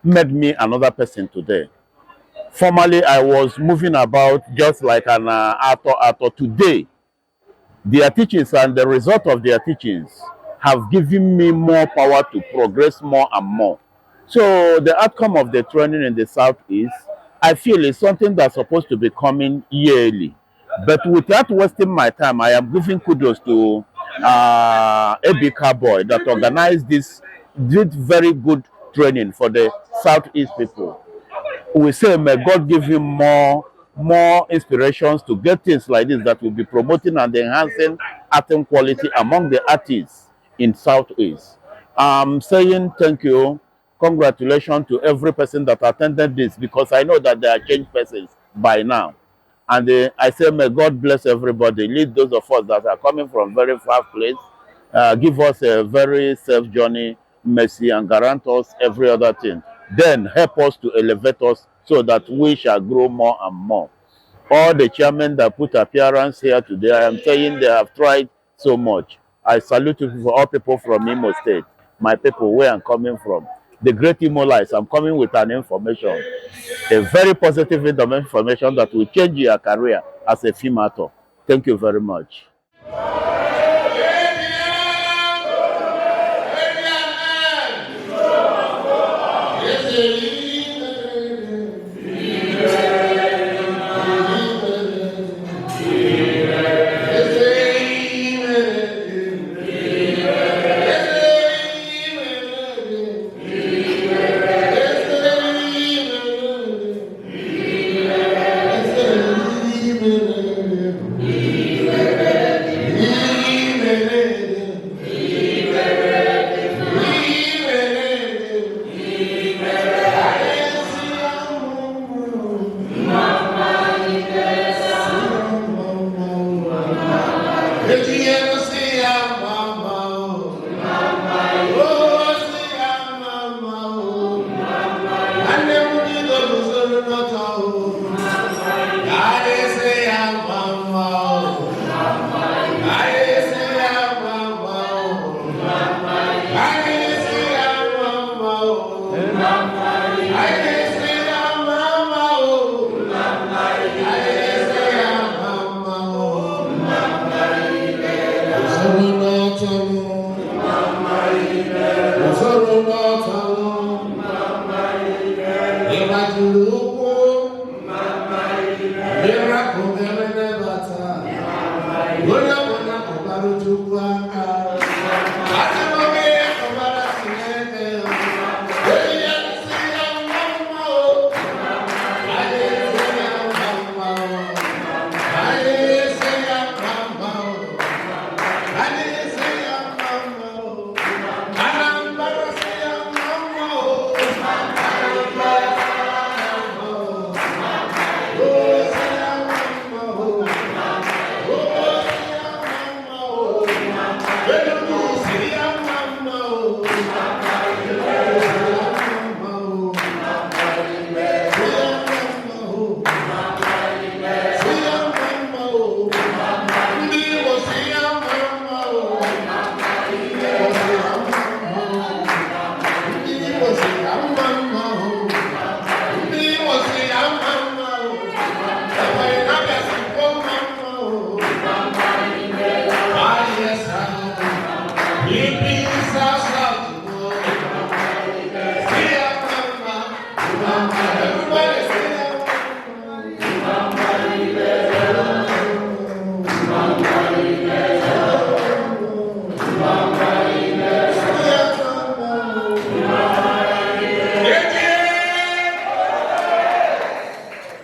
Speaker 11: made me another person today. Formerly, I was moving about just like an actor. Today, their teachings and the result of their teachings have given me more power to progress more and more. So the outcome of the training in the Southeast, I feel is something that's supposed to be coming yearly. But without wasting my time, I am giving kudos to ABK Boy that organized this, did very good training for the Southeast people. We say may God give him more inspirations to get things like this that will be promoting and enhancing acting quality among the artists in Southeast. I'm saying thank you, congratulations to every person that attended this, because I know that they are changed persons by now. And I say may God bless everybody, lead those of us that are coming from very far place, give us a very safe journey, mercy, and grant us every other thing. Then help us to elevate us so that we shall grow more and more. All the chairmen that put appearance here today, I am saying they have tried so much. I salute you for all people from Imo State, my people, where I'm coming from. The great Imo lies, I'm coming with an information, a very positive information that will change your career as a film actor. Thank you very much.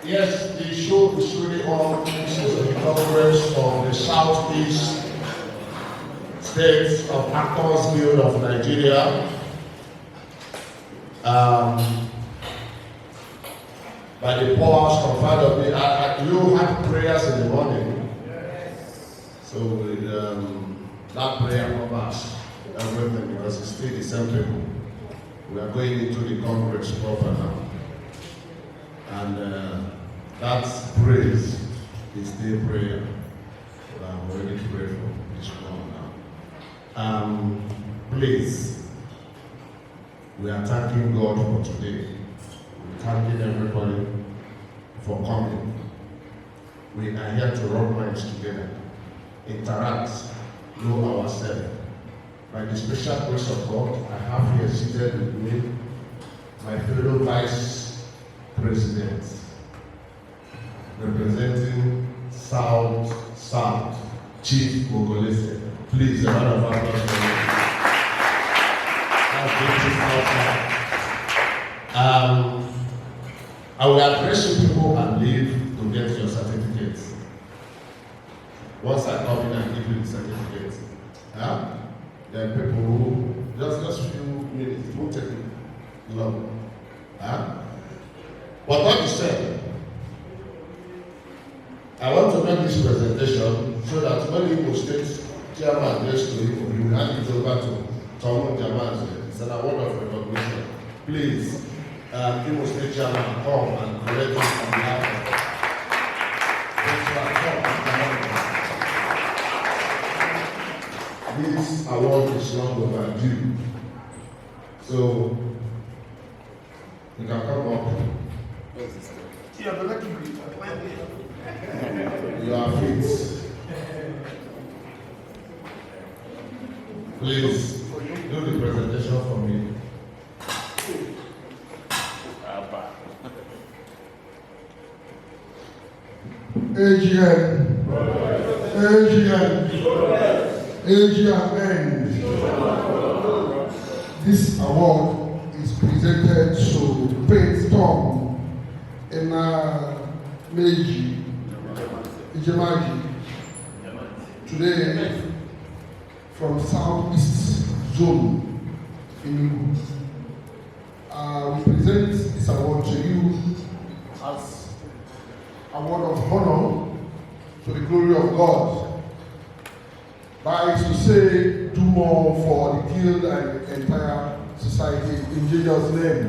Speaker 6: Yes, the show is really on. This is the Congress of the Southeast States of Actors Guild of Nigeria. by the powers conferred on me. You had prayers in the morning. So that prayer covers everything because it's still the same people. We are going into the conference proper now. And that praise is still prayer. So I'm ready to pray for this one now. Please, we are thanking God for today. We're thanking everybody for coming. We are here to rub minds together, interact, know ourselves. By the special grace of God, I have here seated with me my fellow Vice President, representing South, Chief Mogolese. Please, a round of applause for you. I will address you people and leave to get your certificates. Once I come in and give you the certificates, there are people who just few minutes, it won't take long. But what you said, I want to make this presentation so that when Imo State Chairman gets to Imo, you will hand it over to Tom Jaman. It's an award of recognition. Please, Imo State Chairman, come and collect it on behalf of this award is long overdue. So, you can come up. You are fit. Please do the presentation for me.
Speaker 12: AGM. This award is presented to Prince Tom in Meiji, Ijemaji, today from Southeast Zone in Ibu. We present this award to you as a word of honor to the glory of God. By to say, do more for the guild and the entire society in Jesus' name.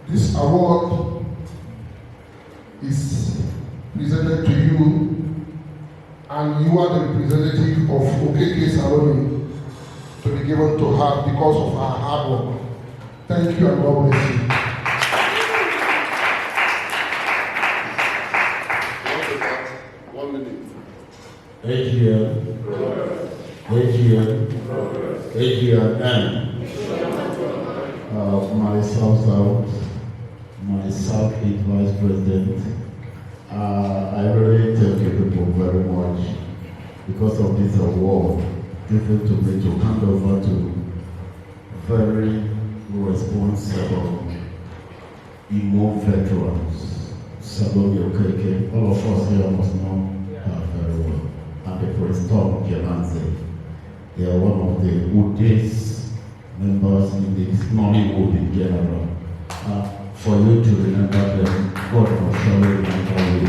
Speaker 12: This award is presented to you, and you are the representative of Okeke Saloni to be given to her because of her hard work. Thank you and God bless you.
Speaker 6: AGM, my Southeast Vice President. I really thank you people very much because of this award given to me to hand over to very responsible Imo veterans. Saloni Okeke, all of us here must know her very well. And the Prince Tom Jemanze. They are one of the oldest members in the Nollywood in general. For you to remember them, God will surely remember you.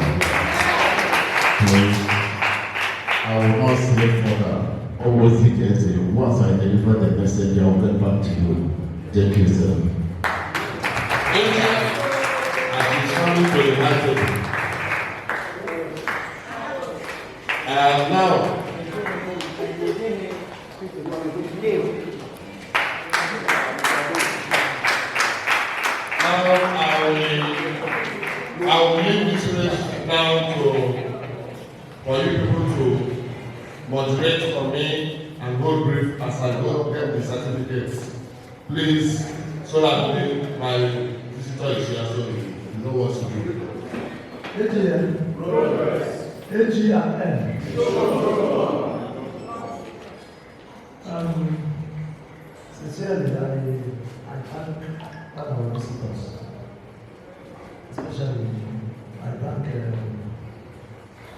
Speaker 6: Please, I will not say further. Always say, once I deliver the message, I will get back to you. Thank you, sir. India has been coming to the United. Now, I will leave this race now for you people to moderate for me and hold brief as I go get the certificates. Please, so that my visitor is here so you know what to do.
Speaker 13: Sincerely, I thank all our visitors. Especially, I thank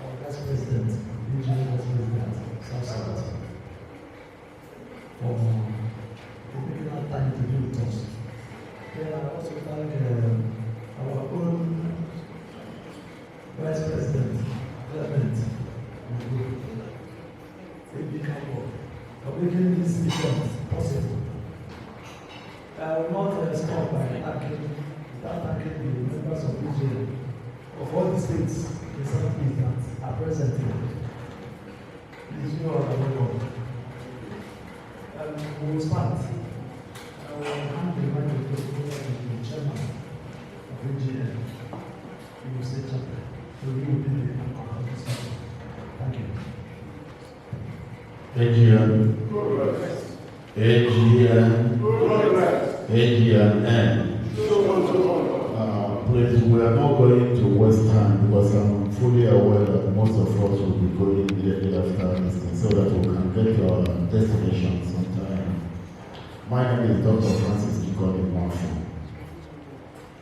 Speaker 13: our Vice President, Vice President, South for taking our time to be with us. Then I also thank our own Vice President, Clement, for making this event possible. I will not stop by thanking the members of Israel of all the states in Southeast that are present here. Please, you are welcome. We will start. I will hand the microphone to the chairman of AGM. He will say chapter. So we will be the Thank you.
Speaker 11: AGM. AGM. Please, we are not going to waste time because I'm fully aware that most of us will be going immediately after this thing so that we can get to our destinations on time. My name is Dr. Francis Ikoni Mwafu,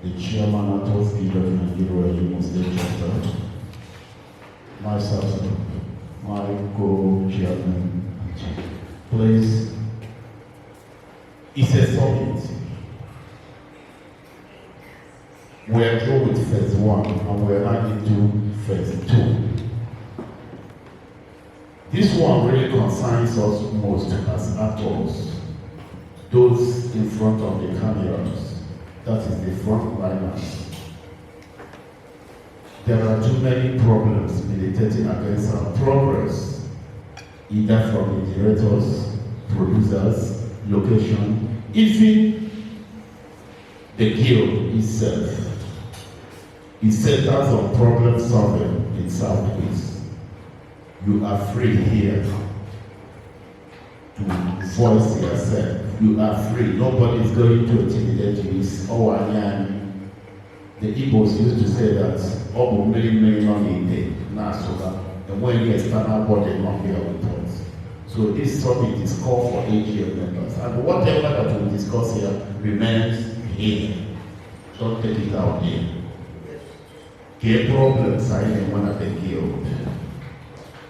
Speaker 11: the chairman at Oski of Nigeria Imo State Chapter. Myself, my co-chairman. Please, it's a summit. We are through with phase 1 and we are now into phase 2. This one really concerns us most as actors, those in front of the cameras, that is the front liners. There are too many problems militating against our progress, either from the directors, producers, location, even the guild itself. It centers on problem solving in Southeast. You are free here to voice yourself. You are free. Nobody is going to intimidate you. It's Owanyani. The Igbos used to say that Obu many money Nasola. And when you external body not here with us. So this summit is called for AGM members. And whatever that we discuss here remains here. Don't take it out here. Care problems are in one of the guild.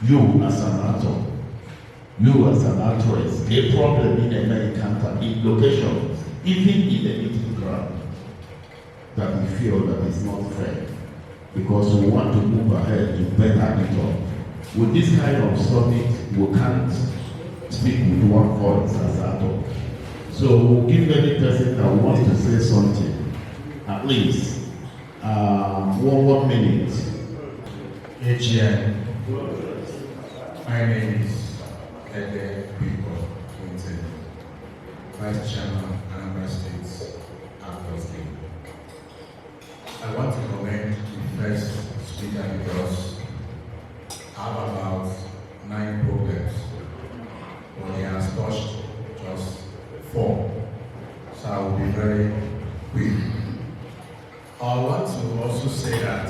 Speaker 11: You as an actor, you as an actress, a problem in American in locations, even in the meeting ground, that we feel that is not fair. Because we want to move ahead to better it up. With this kind of summit, we can't speak with one voice as actor. So we'll give any person that wants to say something, at least. 1 minute.
Speaker 14: AGM. My name is Ede Biko Quinton, Vice Chairman, Anambra State Actors League. I want to commend the first speaker because I have about 9 problems, but he has touched just 4. So I will be very quick. I want to also say that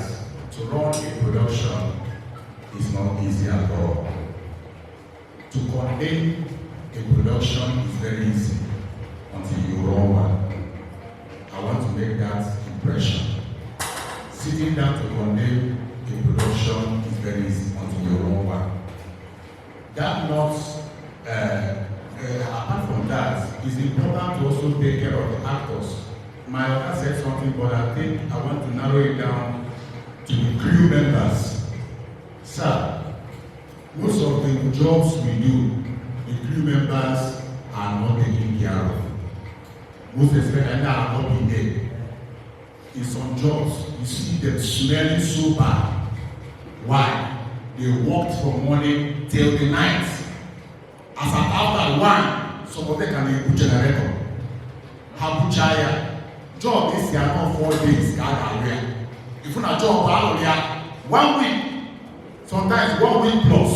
Speaker 14: to run a production is not easy at all. To contain a production is very easy until you run one. I want to make that impression. Sitting down to contain a production is very easy until you run one. That not, apart from that, it's important to also take care of the actors. My other said something, but I think I want to narrow it down to the crew members. Sir, most of the jobs we do, the crew members are not taken care of. Most especially are not being paid. In some jobs, you see them smelling so bad. Why? They worked from morning till the night. As after 1, some of them can be a generator. Habuchaya. Job is here not 4 days, if you not job 1 week, sometimes 1 week plus.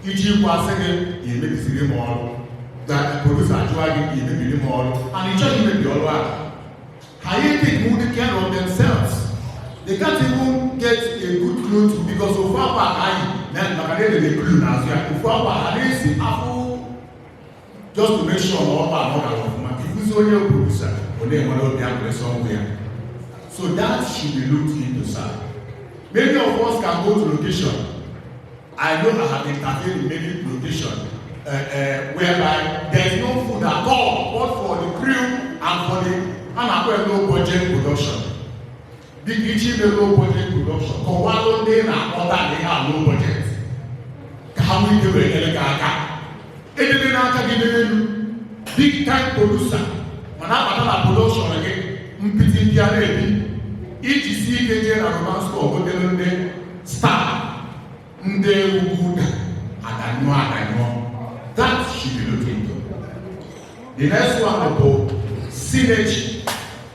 Speaker 14: Each year was saying, you may be seeing more, that the producer joining, you may be more, and each other may be all right. How you take good care of themselves? They can't even get a good clothes because of our back, then they crew now. If our just to make sure all our if you only a producer, somewhere. So that should be looked into, sir. Many of us can go to location I know I have intervened in many locations whereby there is no food at all, both for the crew and for the low budget production. The kitchen low budget production. Kowalo day na other they have low budget. How we do it? Big time producer. When I production again, mpiti piano. Each CKJ and romance for Hotel Star, Nde Uguda, Adanua. That should be looked into. The next one about synergy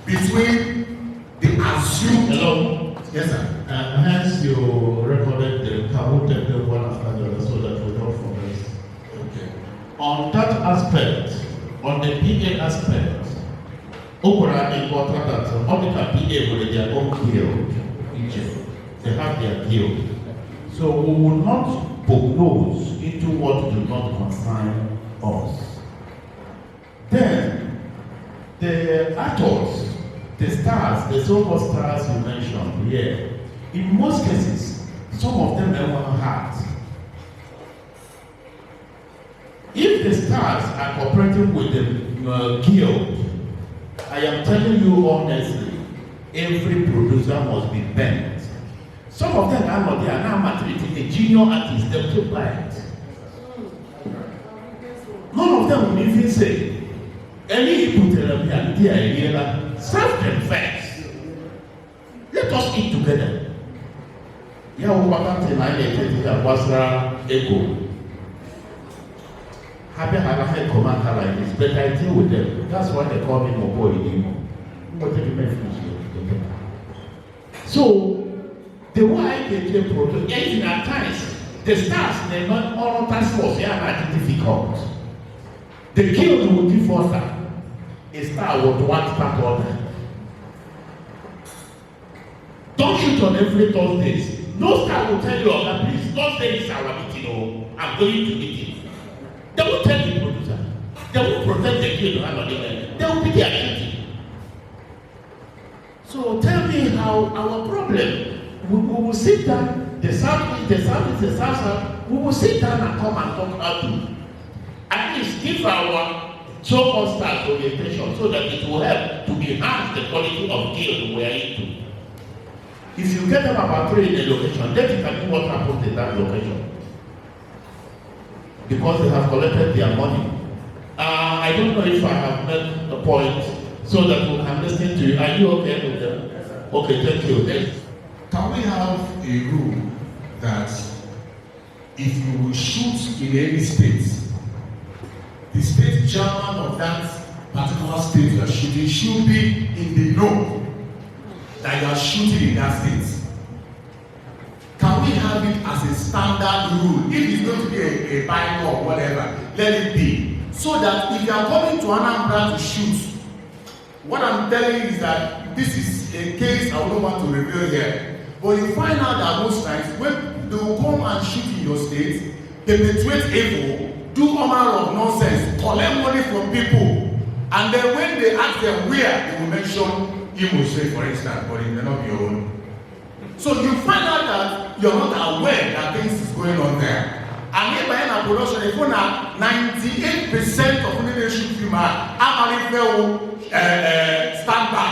Speaker 14: between the assumed.
Speaker 11: Hello.
Speaker 14: Yes, sir.
Speaker 11: Hence you recorded the Kahoot and one after the other so that we don't forget.
Speaker 14: Okay.
Speaker 11: On that aspect, on the PA aspect, Okura important that all the PA with their own guild, they have their guild. So we will not prognose into what do not concern us. Then the actors, the stars, the so-called stars you mentioned here, in most cases, some of them have one heart. If the stars are cooperating with the guild, I am telling you honestly, every producer must be bent. Some of them are not, they are now maturity, a junior artist, they will buy it. None of them will even say, any input idea, serve them first. Let us eat together. Yeah, we want to make echo. Happy had commander like this, but I deal with them. That's why they call me Mobo Idimo. So, the way they can produce, even at times, the stars, they're not all task force, they are not difficult. The guild will give us a star would want back order. Don't shoot on every Thursdays. No star will tell you, oh, please, Thursday is our meeting, oh, I'm going to meeting. They will tell the producer. They will protect the kid. They will be their duty. So tell me how our problem. We will sit down, the south, the south. We will sit down and come and talk how to at least give our so-called stars orientation so that it will help to enhance the quality of guild we are into. If you get them about 3 in a location, then you can do what happens in that location. Because they have collected their money. I don't know if I have made a point so that we can listen to you. Are you okay with them? Okay, thank you.
Speaker 14: Can we have a rule that if you will shoot in any state, the state chairman of that particular state you are shooting should be in the know that you are shooting in that state? Can we have it as a standard rule? If it's going to be a bylaw or whatever, let it be. So that if you are coming to Anambra to shoot, what I'm telling you is that this is a case I don't want to reveal here. But you find out that most times when they will come and shoot in your state, perpetuate evil, do all manner of nonsense, collect money from people, and then when they ask them where, they will mention Imo State, for instance, but it may not be your own. So you find out that you're not aware that things is going on there. And if I am a production, if you know 98% of the nation film are stand by,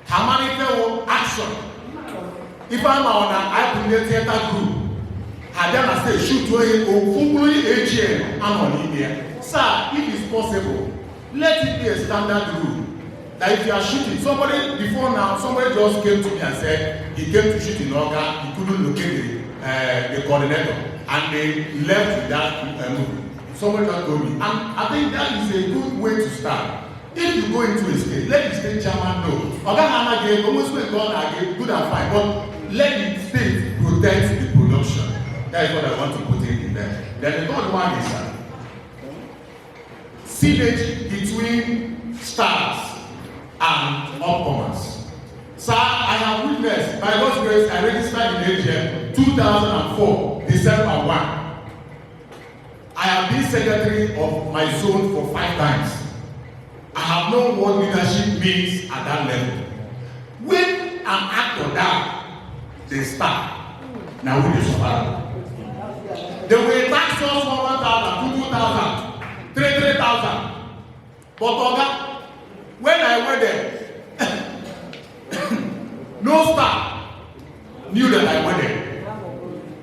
Speaker 14: how action. If I'm on I put the theater group, I then say shoot to a fully AGM and on India. Sir, if it's possible, let it be a standard rule. That if you are shooting, somebody before now, somebody just came to me and said he came to shoot in Oga, he couldn't locate the coordinator, and they left with that movie. Somebody just told me, and I think that is a good way to start. If you go into a state, let the state chairman know. Oga Hana gave almost good and fine, but let the state protect the production. That is what I want to put in there. Then the third one is synergy between stars and upcomers. Sir, I have witnessed, by God's grace, I registered in AGM 2004, December 1. I have been secretary of my zone for 5 times. I have known what leadership means at that level. When an actor down, they start. Now we just follow. They will tax us 1,000, 2,000, 3,000. But Oga, when I went there, no staff knew that I went there.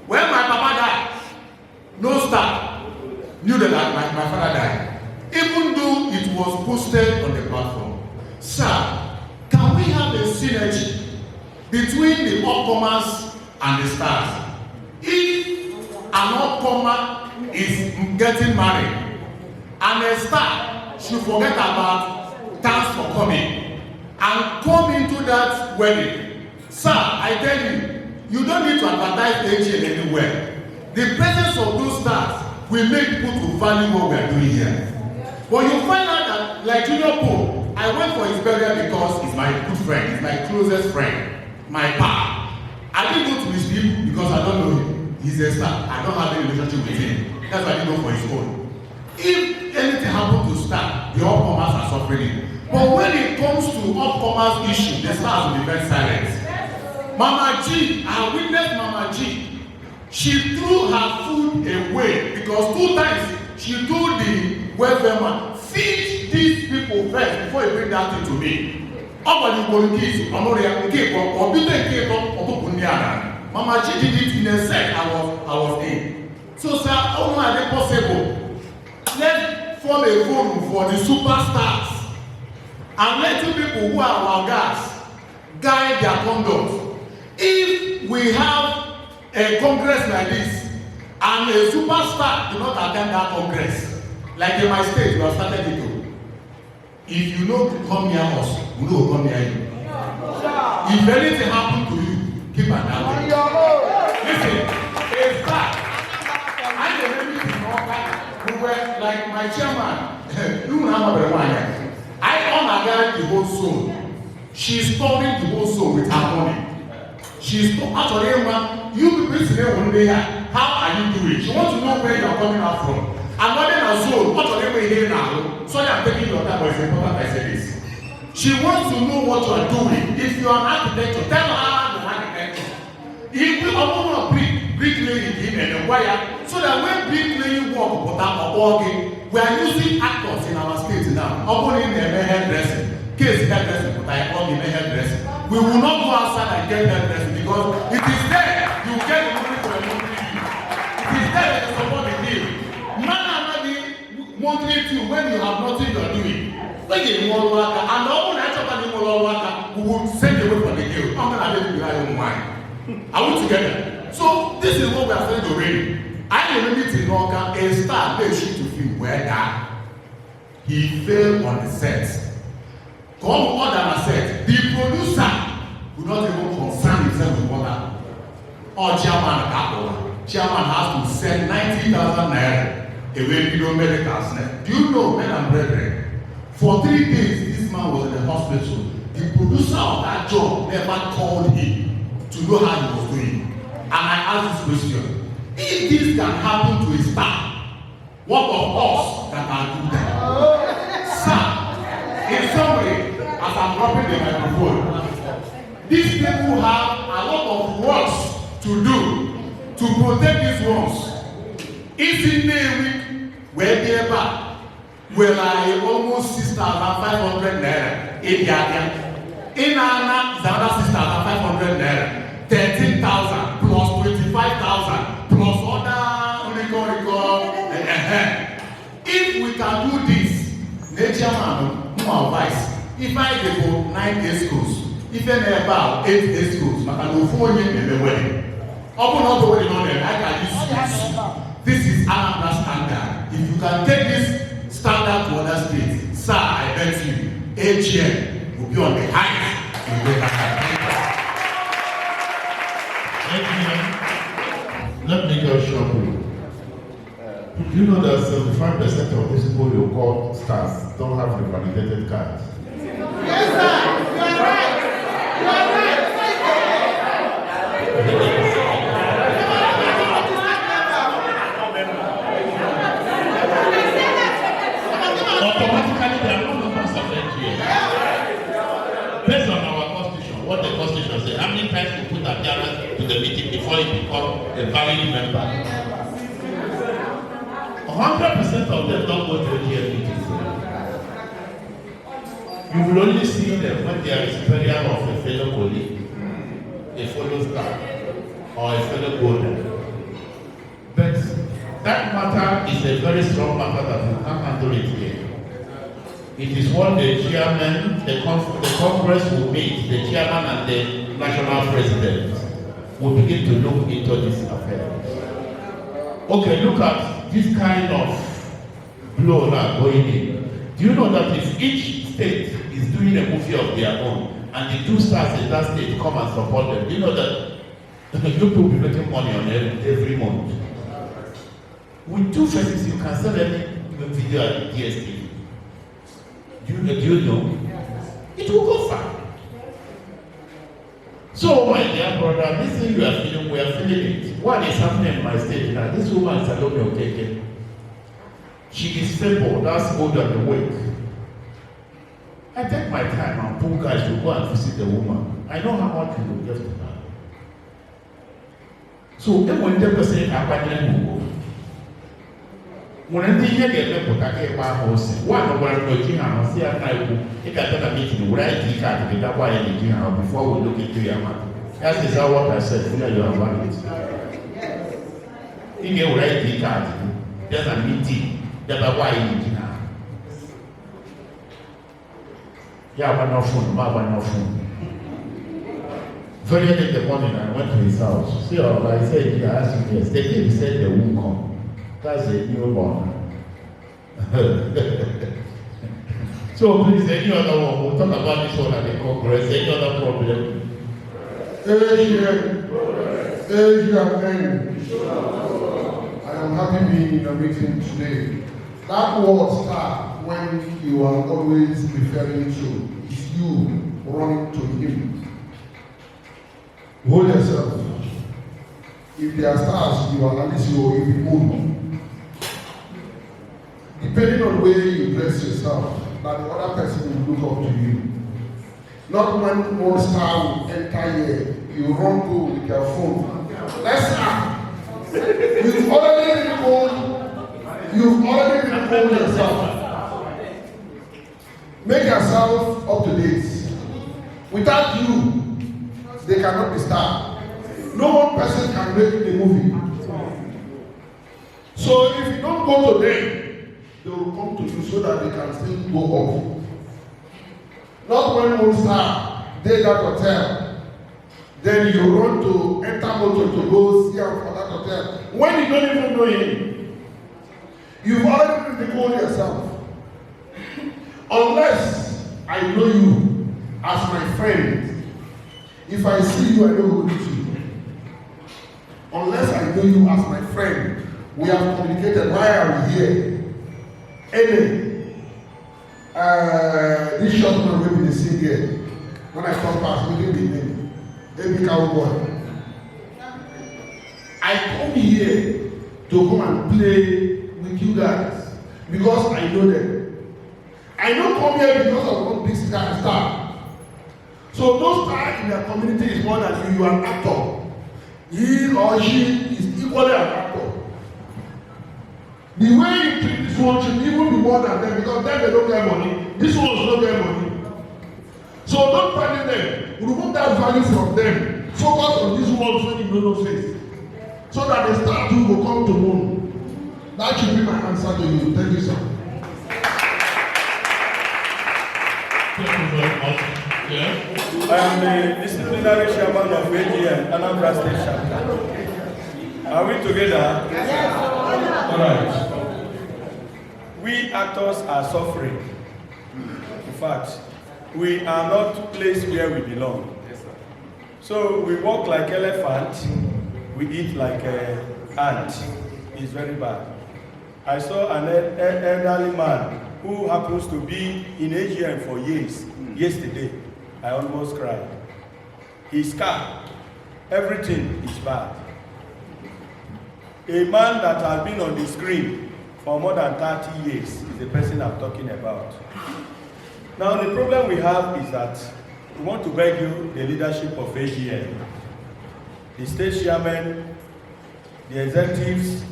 Speaker 14: When my papa died, no staff knew that my father died. Even though it was posted on the platform. Sir, can we have a synergy between the upcomers and the stars? If an upcomer is getting married and a star should forget about thanks for coming and come into that wedding, sir, I tell you, you don't need to advertise AGL anywhere. The presence of those stars will make people to value what we are doing here. But you find out that, like Uniport, I went for his burial because he's my good friend, he's my closest friend, my pal. I didn't go to his people because I don't know him. He's a star. I don't have any relationship with him. That's why I didn't go for his own. If anything happened to star, the upcomers are suffering. But when it comes to upcomers issue, the stars will be very silent. Mama G, I witnessed Mama G. She threw her food away because 2 times she told the welfare man, feed these people first before you bring that thing to me. Mama G did it in a sec. I was in. So sir, how are they possible? Let's form a forum for the superstars and let you people who are our guys guide their conduct. If we have a congress like this and a superstar do not attend that congress, like in my state, we have started it too. If you know to come near us, we know to come near you. If anything happen to you, keep an eye on it. Listen, it's that. I remember we were like my chairman. You remember the one. I undergird the whole soul. She's storing the whole soul with her money. She's actually, you people today one day, how are you doing? She wants to know where you are coming out from. And more than a soul, what are they here now? Sorry, I'm taking your time, but it's important I say this. She wants to know what you are doing. If you are an architect, tell her the architect. If we are going to bricklaying in and a wire, so that when bricklaying work put up or working, we are using actors in our state now. Opening the hairdressing, case hairdressing, but I call the hairdressing. We will not go outside and get hairdressing because it is there you get the money for a monthly deal. It is there that you support the deal. Man and money monthly deal when you have nothing you are doing. When you more worker and the whole actually more worker, we will send away for the deal. I'm gonna let you rely on mine. Are we together? So this is what we are saying already. I remember in Norca, a star they shoot to film where that he failed on the set. Come on than a set. The producer would not even concern himself with what happened. Or chairman has to send 90,000 naira away below medical snare. Do you know, men and brethren, for 3 days this man was in the hospital. The producer of that job never called him to know how he was doing. And I asked this question: if this can happen to a star, what of us that can do that? Sir, in summary, as I'm dropping the microphone, these people have a lot of works to do to protect these ones. It's in the week where they are back, where I almost 6,500 naira in Yaya. In Anna, is another 6,500 naira. 13,000 plus 25,000 plus other record. If we can do this, nature man, no advice. If I go 9 day schools, if I about 8 day schools, I can go 4 years in the wedding. Open up the wedding on them, I can use this. This is another standard. If you can take this standard to other states, sir, I bet you, AGM will be on the highest in the country.
Speaker 15: Let me just show you. Do you know that 75% of these people you call stars don't have the validated cards?
Speaker 2: Yes, sir. You are right. You are right.
Speaker 15: Automatically, they are no longer subject to it. Based on our constitution, what the constitution says, how many times you put appearance to the meeting before you become a valid member?
Speaker 14: 100% of them don't go to AGM meetings. You will only see them when there is burial of a fellow colleague, a fellow staff, or a fellow golden. But that matter is a very strong matter that we can't handle it here. It is what the chairman, the Congress will meet, the chairman and the national president will begin to look into this affair. Okay, look at this kind of blow now going in. Do you know that if each state is doing a movie of their own and the two stars in that state come and support them, do you know that you will be making money on every month? With two faces, you can sell any video at DSTV. Do you know? It will go far. So, my dear brother, this thing you are feeling, we are feeling it. What is happening in my state now? This woman is Salome Okeke. She is feeble, that's older than weak. I take my time and pull guys to go and visit the woman. I know how much you will give to her. So, then when the person abandoned her, when I think you get me put a house, one of our lodging house, see a type, you can take a meeting where I take out the double energy house before we look into your matter. That is what I said, you have valid. You get where I take out, there's a meeting, there's a wide energy house. Yeah, but no phone, but no phone. Very early in the morning, I went to his house. See, I said, I asked him, yes, he said they won't come. That's a newborn. So please, any other one, we'll talk about this one at the Congress, any other problem?
Speaker 12: I am happy being in your meeting today. That word star, when you are always referring to, is you running to him. Hold yourself. If there are stars, you are at least you will be moon. Depending on where you dress yourself, that the other person will look up to you. Not when one star will enter here, you run go with your phone. Let's start. You've already recalled yourself. Make yourself up to date. Without you, they cannot be starred. No one person can make the movie. So if you don't go to them, they will come to you so that they can still go off. Not when one star, they that hotel, then you run to enter motor to go see him for that hotel. When you don't even know him, you've already recalled yourself. Unless I know you as my friend, if I see you, I know who it is. Unless I know you as my friend, we have communicated. Why are we here? Anyway, this short man will be the same here. When I come past, we will be name. Every cowboy. I come here to come and play with you guys because I know them. I don't come here because of one big star. So no star in the community is more than you. You are an actor. He or she is equally an actor. The way you treat this one should even be more than them because then they don't get money. This one don't get money. So don't punish them. Remove that value from them. Focus on this one when you know no face. So that the star too will come to moon. That should be my answer to you. Thank you, sir.
Speaker 14: Thank you very much. Yeah.
Speaker 5: I am the disciplinary chairman of AGM, Anambra State Chapter. Are we together? Yes. All right. We actors are suffering. In fact, we are not placed where we belong. Yes, sir. So we walk like elephant, we eat like ant. It's very bad. I saw an elderly man who happens to be in AGM for years. Yesterday, I almost cried. His car, everything is bad. A man that has been on the screen for more than 30 years is the person I'm talking about. Now the problem we have is that we want to beg you, the leadership of AGM, the state chairman, the executives,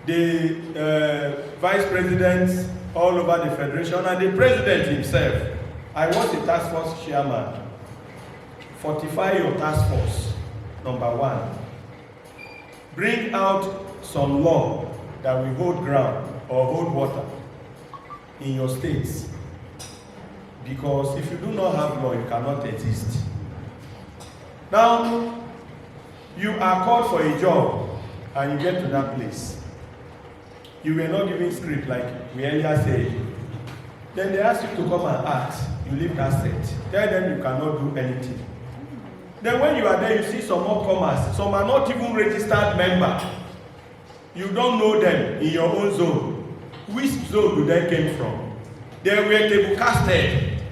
Speaker 5: the vice presidents all over the federation, and the president himself. I was the task force chairman. Fortify your task force, number one. Bring out some law that will hold ground or hold water in your states. Because if you do not have law, you cannot exist. Now, you are called for a job and you get to that place. You were not given script like we earlier said. Then they ask you to come and act. You leave that set. Tell them you cannot do anything. Then when you are there, you see some upcomers. Some are not even registered members. You don't know them in your own zone. Which zone do they came from? They were table casted.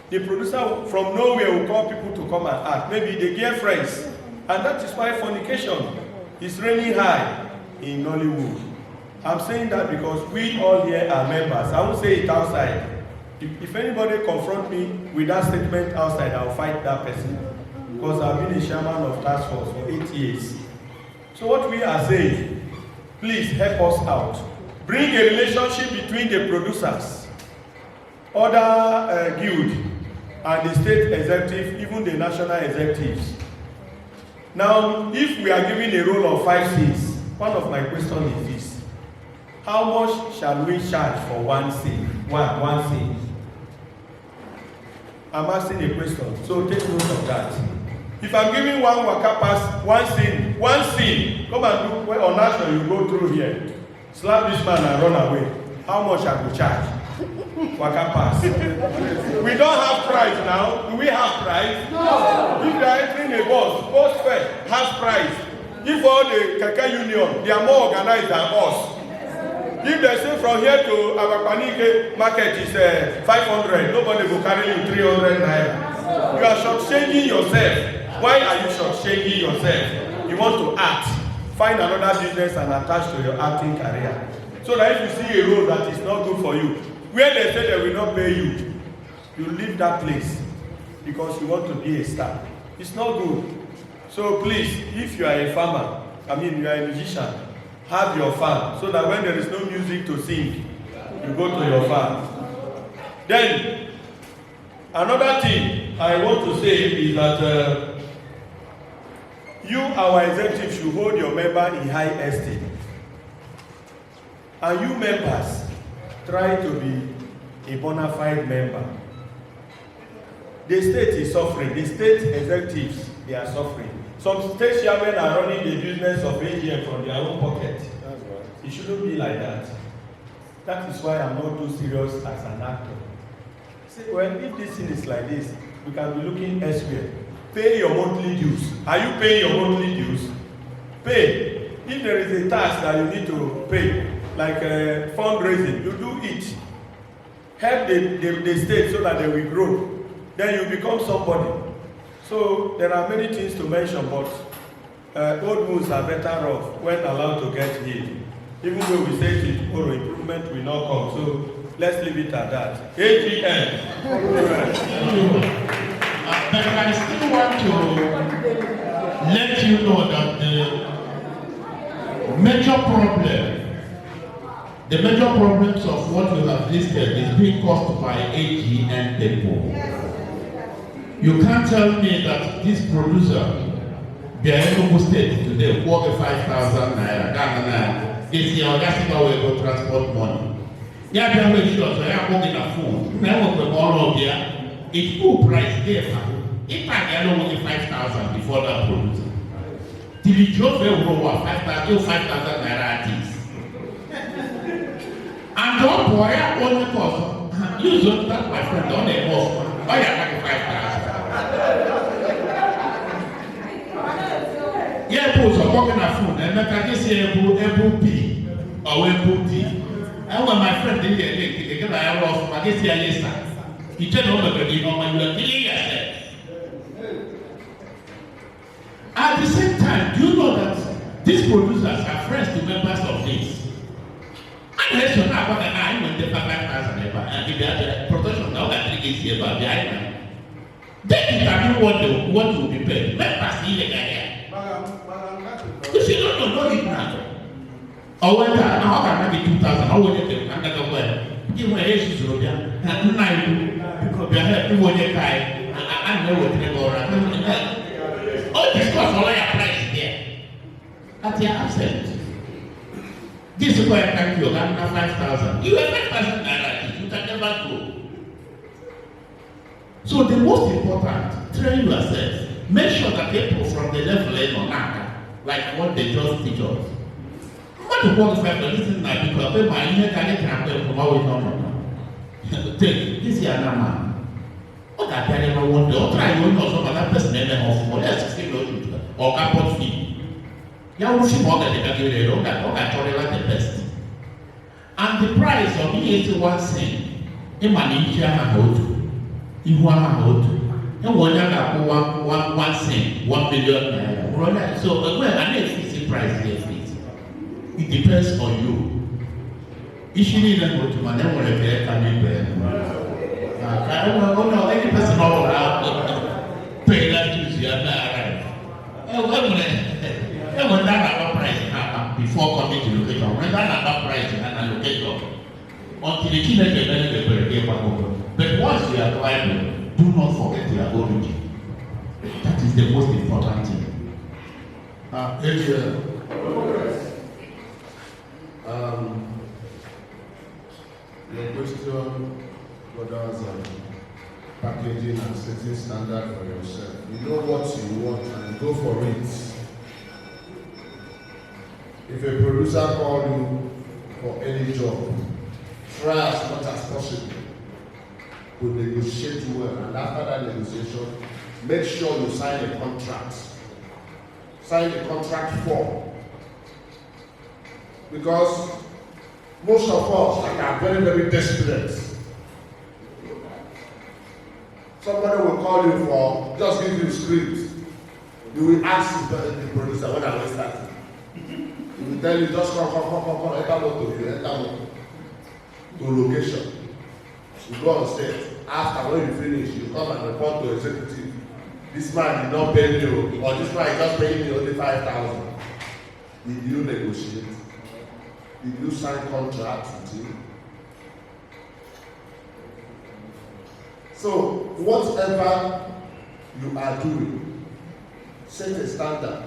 Speaker 5: The producer from nowhere will call people to come and act. Maybe they get friends. And that is why fornication is really high in Nollywood. I'm saying that because we all here are members. I won't say it outside. If anybody confront me with that statement outside, I'll fight that person. Because I've been a chairman of task force for 8 years. So what we are saying, please help us out. Bring a relationship between the producers, other guild, and the state executive, even the national executives. Now, if we are given a role of 5 Cs, one of my questions is this. How much shall we charge for one C? One C. I'm asking a question, so take note of that. If I'm giving one waka pass, one scene, come and do well on national, you go through here, slap this man and run away. How much I will charge? Waka pass. We don't have price now. Do we have price? No. If they are entering a bus fare has price. If all the Keke Union, they are more organized than us. If they say from here to Abapanike market is 500, nobody will carry you 300 naira. You are shortchanging yourself. Why are you shortchanging yourself? You want to act. Find another business and attach to your acting career. So that if you see a role that is not good for you, where they say they will not pay you, you leave that place because you want to be a star. It's not good. So please, if you are a farmer, you are a musician, have your farm so that when there is no music to sing, you go to your farm. Then, another thing I want to say is that you, our executive, should hold your member in high esteem. And you members, try to be a bona fide member. The state is suffering. The state executives, they are suffering. Some state chairmen are running the business of AGM from their own pocket. That's right. It shouldn't be like that. That is why I'm not too serious as an actor. See, well, if this thing is like this, we can be looking elsewhere. Pay your monthly dues. Are you paying your monthly dues? Pay. If there is a tax that you need to pay, like fundraising, you do it. Help the state so that they will grow. Then you become somebody. So there are many things to mention, but old wounds are better off when allowed to get healed. Even though we say tomorrow improvement will not come. So let's leave it at that. AGM.
Speaker 14: But I still want to let you know that the major problems of what you have listed is being caused by AGM people. You can't tell me that this producer, they are in Enugu State today, worth 5,000 naira, Ghana, this year, that's how we go transport money. Yeah, they are very sure, so I am working a food. Now, we all of there, it's full price there. If I get only 5,000 before that producer, till you drove over 5,000 naira at least. And don't boy, I only cost. You don't that my friend, don't they cost? Oh, yeah, 5,000. Yeah, put some working a food, and I can just say Apple P or Apple D. And when my friend did they get my house, I guess yes, he turned over the you know, when you are killing yourself. At the same time, do you know that these producers are friends to members of this? And let's talk about an eye when they pay 5,000 and if they have the protection now that 3 days here about the island. They determine what will be paid. Members illegal here. You see, not know it now. Or when that, now I can maybe 2,000, or when you can go where? Give me a Jesus, and nine, because you have to when you die, I know what they go. All this cost all your price here. At your absent. This is where I thank you, I'm not 5,000. You have 5,000 naira, you can never go. So the most important, train yourself. Make sure that people from the level is on like what they just teach us. What the work is like, listen, now, because people are in the from our way. Take this year now. What I tell you, what the try you know some other person in the house for less 16 or capital fee. You will see more than they can give you the best. And the price of one cent in Malaysia and in one and one cent, 1 million. So well, I need a fixed price here. It depends on you. If you need to go to my name, whatever can be I don't know any person all around pay that to you. I when that price before coming to location, when that price and location until the killer get but once you are climbing, do not forget your origin. That is the most important thing.
Speaker 12: Your question borders on packaging and setting standard for yourself. You know what you want and go for it. If a producer calls you for any job, try as much as possible to negotiate well, and after that negotiation, make sure you sign a contract. Sign a contract form. Because most of us are very, very desperate. Somebody will call you for, just give you a script. You will ask the producer when I will start. He will tell you, just come, enter motor to location. You go on set. After when you finish, you come and report to executive. This man did not pay you, or this man just paid me only 5,000. Did you negotiate? Did you sign contract with him? So, whatever you are doing, set a standard.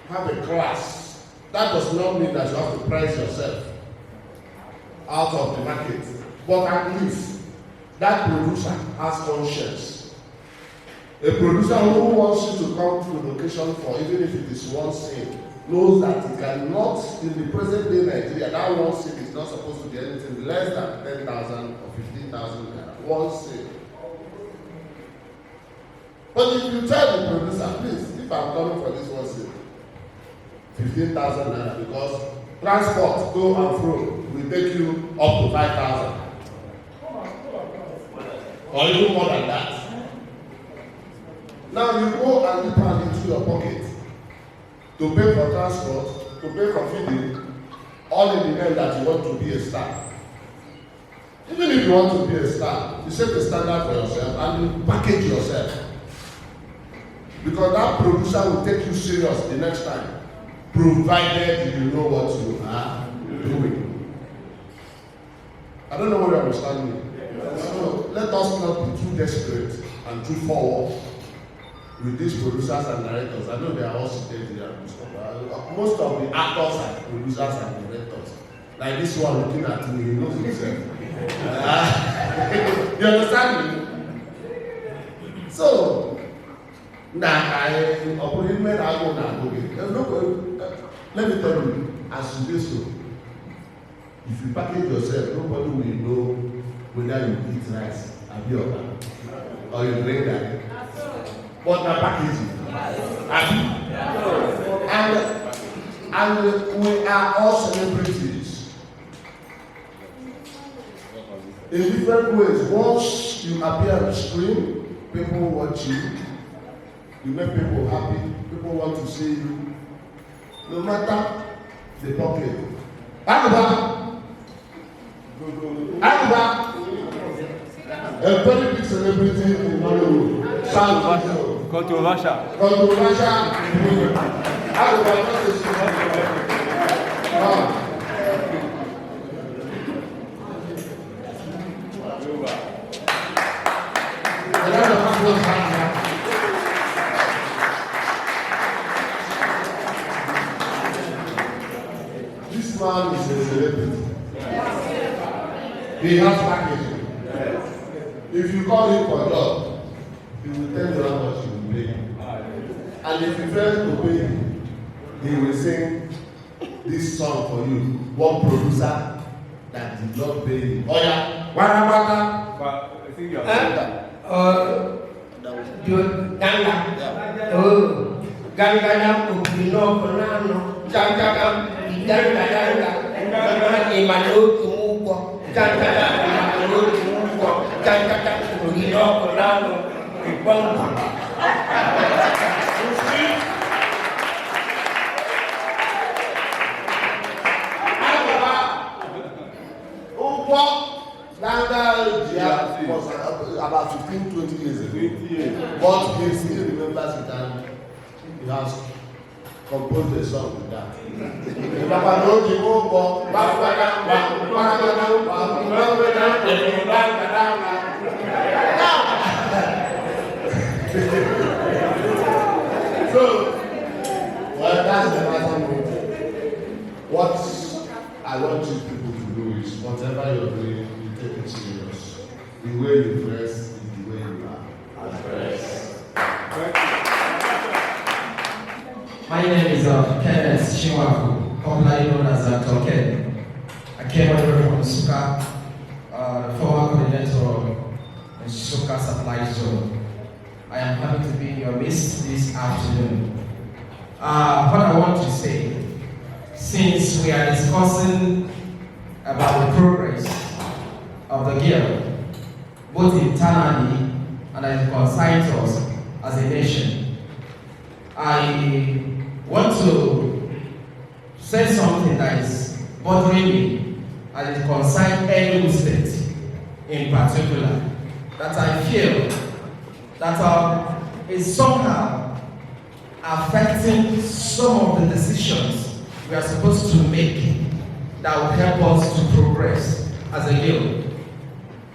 Speaker 12: Have a class. That does not mean that you have to price yourself out of the market. But at least that producer has conscience. A producer who wants you to come to the location for, even if it is one scene, knows that it cannot, in the present day Nigeria, that one scene is not supposed to be anything less than 10,000 or 15,000 naira. One scene. But if you tell the producer, please, if I'm coming for this one scene, 15,000 naira, because transport, go and fro, will take you up to 5,000. Or even more than that. Now you go and dip hand into your pocket to pay for transport, to pay for feeding, all in the name that you want to be a star. Even if you want to be a star, you set the standard for yourself and you package yourself. Because that producer will take you serious the next time, provided you know what you are doing. I don't know what you understand me. So let us not be too desperate and too forward with these producers and directors. I know they are all seated here. Most of the actors are producers and directors. Like this one looking at me, he knows himself. You understand me? So, let me tell you, as you do so, if you package yourself, nobody will know whether you eat rice, or you drink that. But the packaging. And we are all celebrities. In different ways. Once you appear on the screen, people watch you. You make people happy. People want to see you. No matter the pocket. A very big celebrity in Hollywood. Controversial. This man is a celebrity. He has packaging. If you call him for a job, he will tell you how much he will pay. And if you fail to pay him, he will sing this song for you. One producer that did not pay him. Oh yeah, waka waka.
Speaker 3: But I think you are
Speaker 16: Gangana upino konano, gangana, gangana, imano kumuko, gangana, imano kumuko, gangana, upino konano, ibonga.
Speaker 12: That was about 15-20 years ago. But he still remembers it and he has composed a song with that. So, well, that's the matter. What I want you people to do is whatever you're doing, you take it serious. The way you dress is the way you are.
Speaker 17: My name is Kenneth Shiwaku, popularly known as Token. I came all the way from Suka, the former coordinator of the Suka Supply Zone. I am happy to be in your midst this afternoon. What I want to say, since we are discussing about the progress of the girl, both internally and as it concerns us as a nation, I want to say something that is bothering me as it concerns Enugu State in particular, that I feel that is somehow affecting some of the decisions we are supposed to make that will help us to progress as a guild.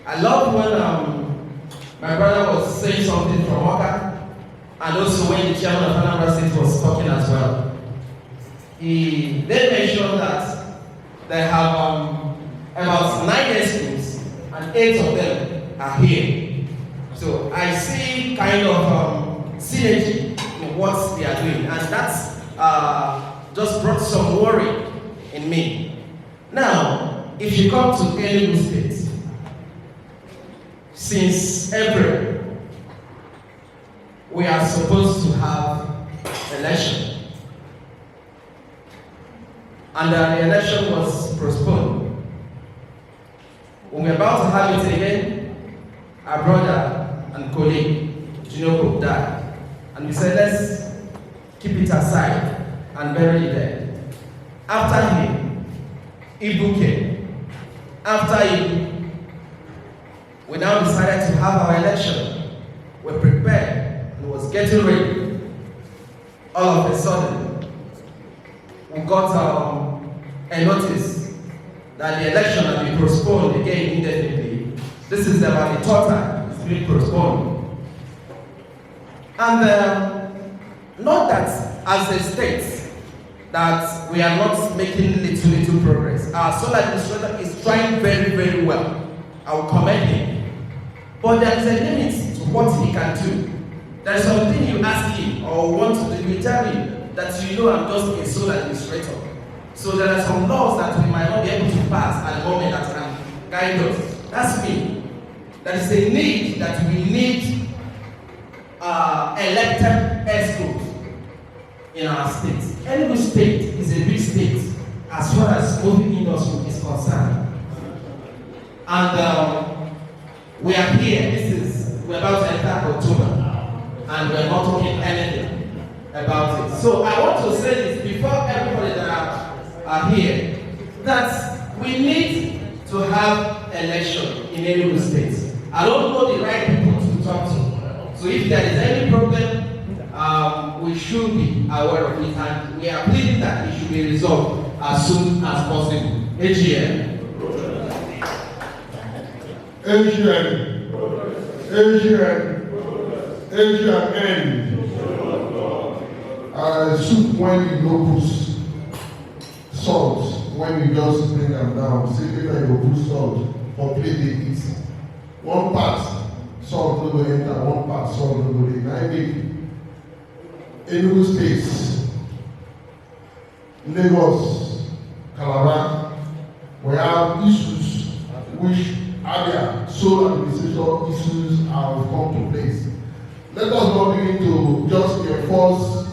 Speaker 17: I love when my brother was saying something from Oka, and also when the chairman of Anambra State was talking as well. They mentioned that they have about 9 schools and 8 of them are here. So I see kind of synergy in what they are doing, and that's just brought some worry in me. Now, if you come to Enugu State, since April, we are supposed to have election, and the election was postponed. When we're about to have it again, our brother and colleague, Junoko, died, and we said, let's keep it aside and bury it there. After him, Ibu came. After Ibu, we now decided to have our election. We prepared and was getting ready. All of a sudden, we got a notice that the election had been postponed again indefinitely. This is about the 3rd time it's been postponed. And not that as a state that we are not making little progress. Our sole administrator is trying very, very well. I will commend him. But there is a limit to what he can do. There is something you ask him or want to do, you tell him that you know I'm just a sole administrator. So there are some laws that we might not be able to pass at the moment that can guide us. That's me. There is a need that we need elected escorts in our state. Enugu State is a big state as far as moving industry is concerned. And we are here, we're about to enter October, and we're not talking anything about it. So I want to say this before everybody that are here, that we need to have election in Enugu State. I don't know the right people to talk to. So if there is any problem, we should be aware of it, and we are pleading that it should be resolved as soon as possible. AGM.
Speaker 12: End. Soup when you no put salt, when you just bring them down, say later you go put salt for plate they eat. One part salt no go enter, one part salt no go dey. Na im Enugu State, Lagos, Calabar, we have issues which are there, sole administration issues have come to place. Let us not begin to just enforce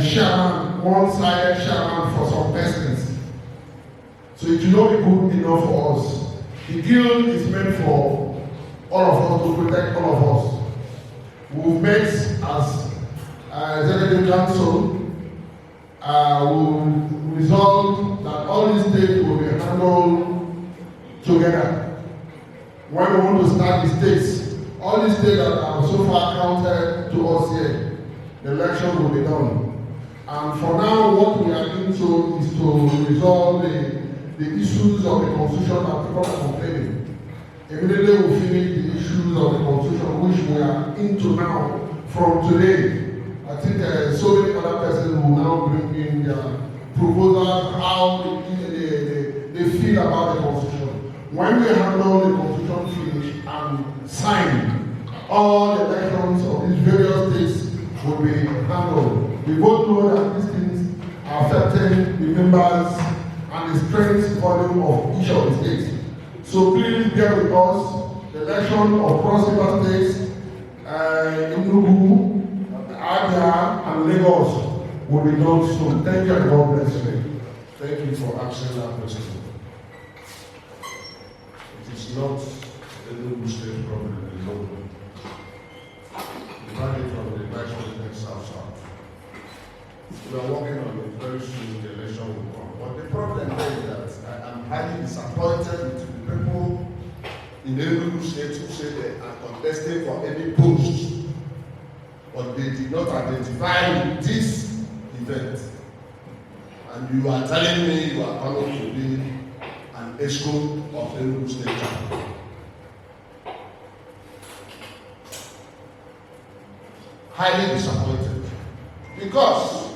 Speaker 12: shaman, one-sided shaman for some persons. So it will not be good enough for us. The guild is meant for all of us, to protect all of us. We've met as executive council. We resolved that all these states will be handled together. When we want to start the states, all the states that are so far counted to us here, the election will be done. And for now, what we are into is to resolve the issues of the constitution that people are complaining. Immediately we finish the issues of the constitution which we are into now from today. I think so many other persons will now bring in their proposals, how they feel about the constitution. When we handle the constitution finish and sign, all the elections of these various states will be handled. We both know that these things are affecting the members and the strength volume of each of the states. So please bear with us. The election of Cross River states, Enugu, Abia, and Lagos will be done soon. Thank you and God bless you.
Speaker 6: Thank you for answering that question. It is not a Enugu State problem alone. The mandate from the Vice President South. We are working on it very soon. The election will come. But the problem is that I am highly disappointed with the people in Enugu State who say they are contesting for any post, but they did not identify with this event. And you are telling me you are coming to be an ESCO of Enugu State. Highly disappointed. Because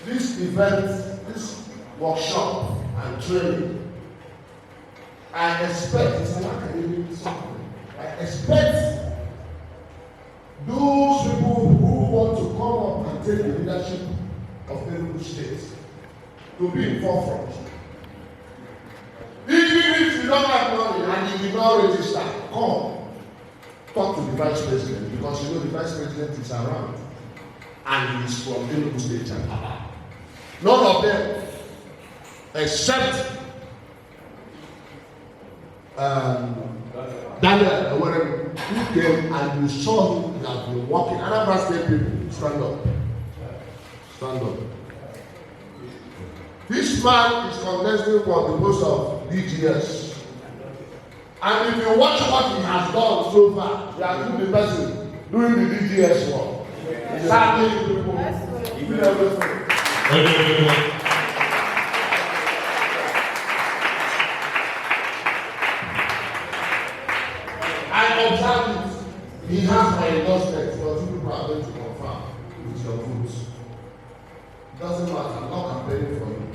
Speaker 6: this event, this workshop and training, I expect, I expect those people who want to come up and take the leadership of Enugu State to be in forefront. Even if you don't have money and you did not register, come. Talk to the Vice President, because you know the Vice President is around and he is from Enugu State chapter. None of them, except Daniel, whatever, who came and you saw him that been walking. Anambra State people, stand up. Stand up. This man is contesting for the post of DGS. And if you watch what he has done so far, he has been the person doing the DGS work. Sadly, people, he did everything. I observe it. He has my endorsement, but you people are going to confirm with your votes. It doesn't matter, I'm not campaigning for you.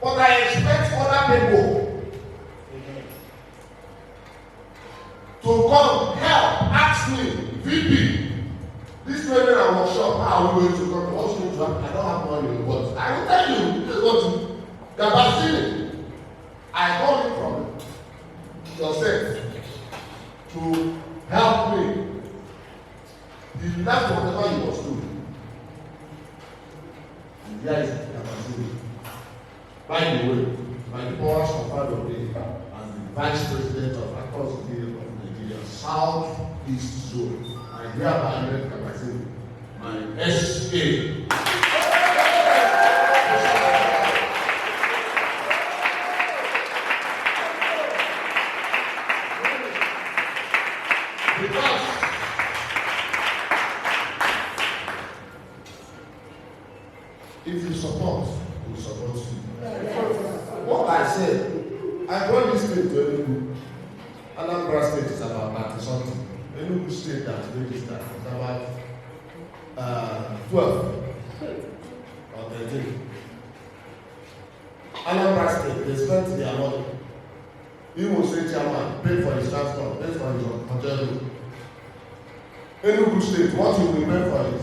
Speaker 6: But I expect other people to come, help, ask me, VP, this training and workshop, how are we going to come? What's going to happen? I don't have money, but I will tell you, this is what you have seen. I got it from yourself to help me. He left whatever he was doing. And there is capacity. By the way, my powers conferred on me as the Vice President of Across the Guild of Nigeria South East Zone, I hereby make capacity my SA.
Speaker 12: say, I brought this state to Enugu. Anambra State is about 30 something. Enugu State that registered is about 12 or 13. Anambra State, they spent their money. Imo State chairman paid for his transport, paid for his hotel. Enugu State, what you will pay for it?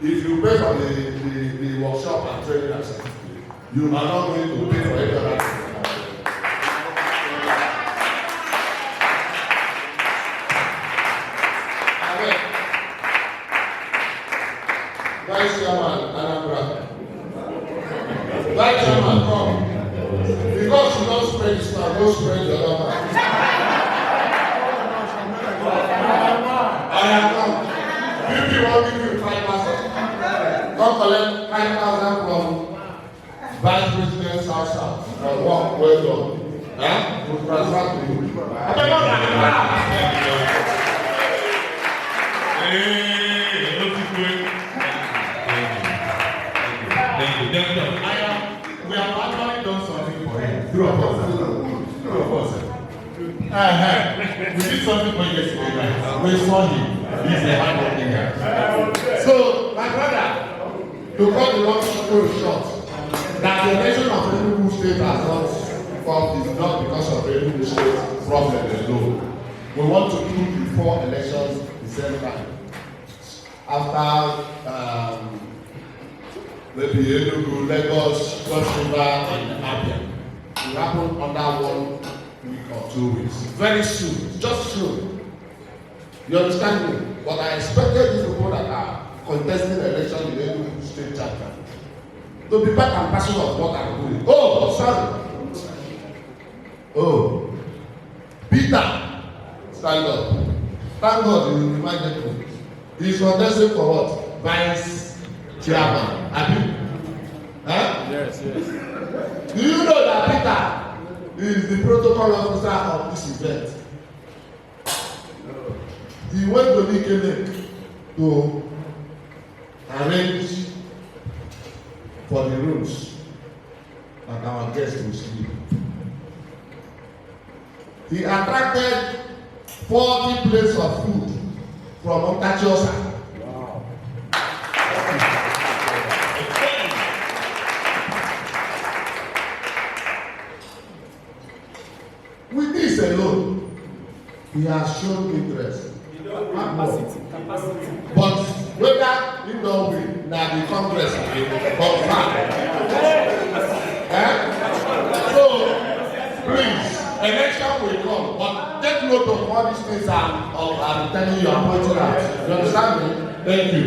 Speaker 12: If you pay for the workshop and training and certificate, you are not going to pay for any other thing. Vice Chairman Anambra. Vice Chairman, come. Because you don't spread this man, don't spread the other man. I am come. If you want to give you 5,000, come collect 5,000 from Vice President's house. Work well done. Huh? To transfer to you.
Speaker 15: We have actually done something for him. Two of us. We did something for him yesterday night. We saw him. He's a hardworking guy.
Speaker 12: So, my brother, to cut the long story short, that the nation of Enugu State has not formed is not because of Enugu State problem alone. We want to do before elections December. After maybe Enugu, Lagos, Cross River, and Abia. It will happen under 1 week or 2 weeks. Very soon, just soon. You understand me? But I expected these people that are contesting election in Enugu State chapter to be part and parcel of what I'm doing. Oh, sorry. Oh, Peter, stand up. Thank God you reminded me. He's contesting for what? Vice Chairman. Abi? Huh?
Speaker 5: Yes.
Speaker 12: Do you know that Peter is the protocol officer of this event? He went to Nikene to arrange for the rooms that our guests will sleep. He attracted 40 plates of food from Ontachosa. Wow. With this alone, he has shown interest. Capacity. But whether you know we now the Congress confirmed. So please, election will come, but take note of all these things I'm telling you, I'm pointing out. You understand me? Thank you.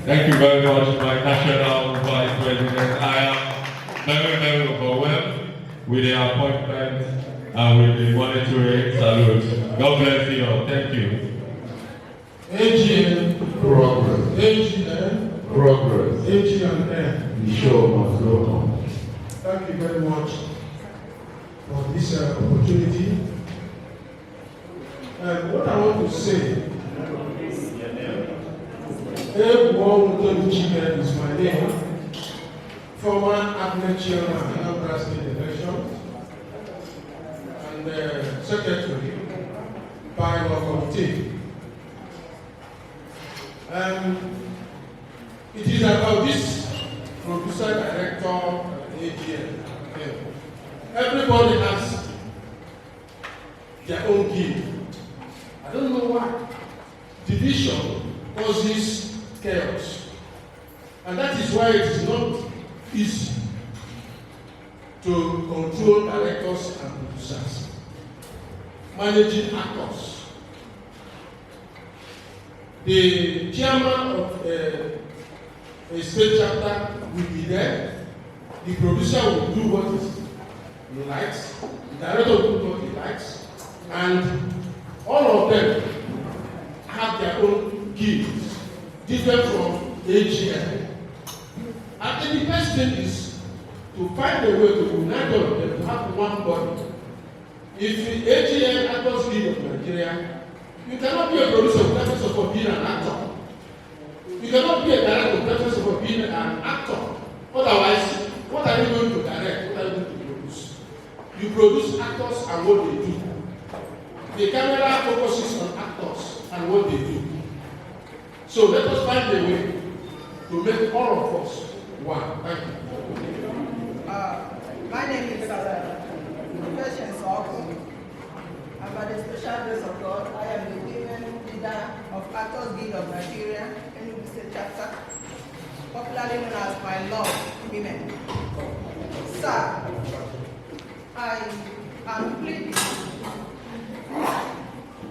Speaker 4: Thank you very much, my national vice president. I am very overwhelmed with the appointment and with the monitoring salute. God bless you all. Thank you.
Speaker 6: AGN
Speaker 12: Progress.
Speaker 6: AGN
Speaker 12: Progress.
Speaker 6: AGN.
Speaker 12: The show must go on.
Speaker 6: Thank you very much for this opportunity. What I want to say, Ebuon is my name, former APNET chairman of Anambra State Elections and secretary by our committee. It is about this producer director AGN. Okay. Everybody has their own gift. I don't know why. Division causes chaos. And that is why it is not easy to control directors and producers, managing actors. The chairman of a state chapter will be there. The producer will do what he likes. The director will do what he likes. And all of them have their own gifts, different from AGN. And the best thing is to find a way to unite all of them to have one body. If the AGN Actors League of Nigeria, you cannot be a producer without being an actor. You cannot be a director without being an actor. Otherwise, what are you going to direct? What are you going to produce? You produce actors and what they do. The camera focuses on actors and what they do. So let us find a way to make all of us one. Thank you.
Speaker 2: My name is Patience Oku. And by the special grace of God, I am the women leader of Actors Guild of Nigeria, Enugu State Chapter, popularly known as My Love Women. Sir, I am pleading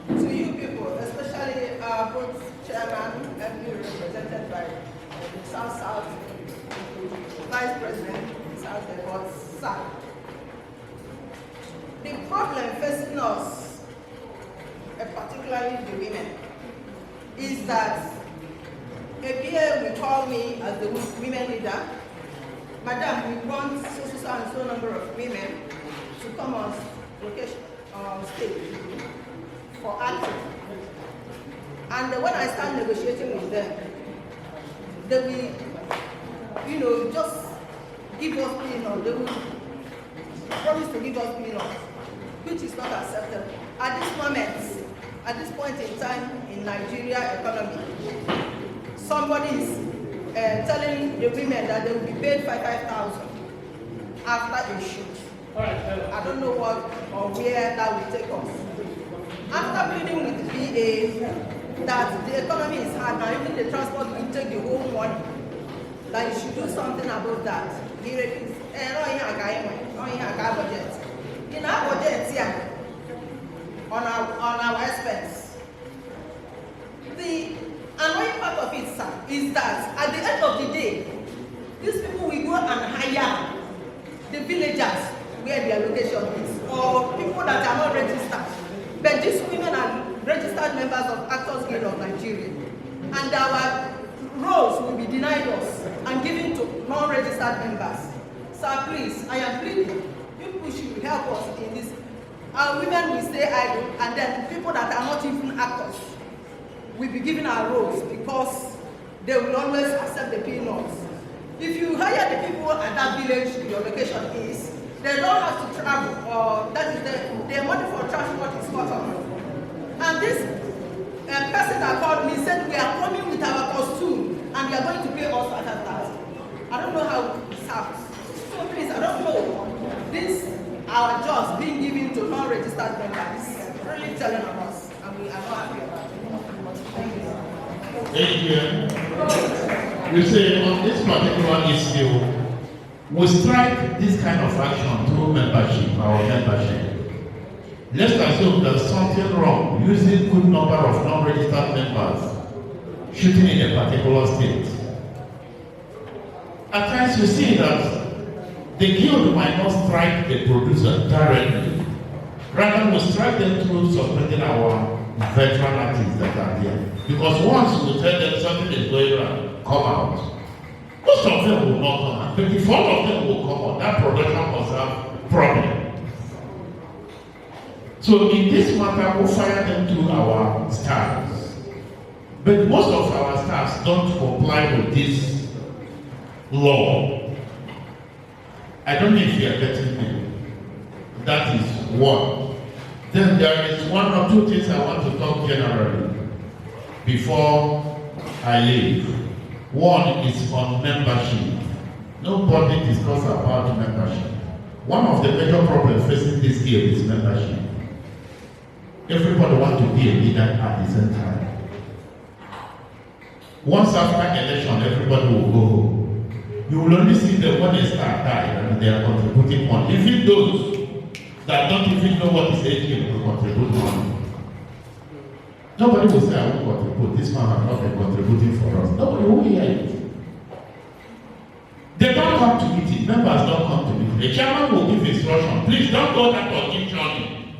Speaker 2: to you people, especially both chairman and you represented by the South Vice President, South Airport, sir. The problem facing us, particularly the women, is that ABA will call me as the women leader. Madam, we want so and so number of women to come on location, stage for acting. And when I start negotiating with them, they will, just give us peanuts. They will promise to give us peanuts, which is not acceptable. At this moment, at this point in time in Nigeria economy, somebody is telling the women that they will be paid 5,000 after a shoot. I don't know what or where that will take us. After pleading with the VA that the economy is hard now, even the transport will take the whole money, that you should do something about that. He refused. Budget. In our budget here, on our expense. The annoying part of it, sir, is that at the end of the day, these people will go and hire the villagers where their location is, or people that are not registered. But these women are registered members of Actors Guild of Nigeria, and our roles will be denied us and given to non-registered members. Sir, please, I am pleading. You people should help us in this. Our women will stay idle, and then people that are not even actors will be given our roles because they will always accept the peanuts. If you hire the people at that village your location is, they don't have to travel, or that is the money for transport is cut off. And this person that called me said we are coming with our costume and we are going to pay us 5,000. I don't know how it sounds. So please, I don't know. This our jobs being given to non-registered members is really telling on us, and we are not happy about it. Thank you.
Speaker 15: Thank you. You say on this particular issue, we strike this kind of action through membership, our membership. Let's assume there's something wrong using good number of non-registered members shooting in a particular state. At times you see that the guild might not strike the producer directly. Rather, we strike them through suspending our veteran artists that are there. Because once we tell them something is going on, come out. Most of them will not come out. But if all of them will come out, that production must have problem. So in this matter, we'll fire them to our stars. But most of our stars don't comply with this law. I don't know if you are getting me. That is one. Then there is one or two things I want to talk generally before I leave. One is on membership. Nobody discusses about membership. One of the major problems facing this guild is membership. Everybody wants to be a leader at the same time. Once after election, everybody will go home. You will only see them when they start dying and they are contributing money. Even those that don't even know what is AGM will contribute money. Nobody will say, I won't contribute. This man has not been contributing for us. Nobody will hear it. They don't come to meeting. Members don't come to meeting. The chairman will give instruction. Please don't go that or keep joining.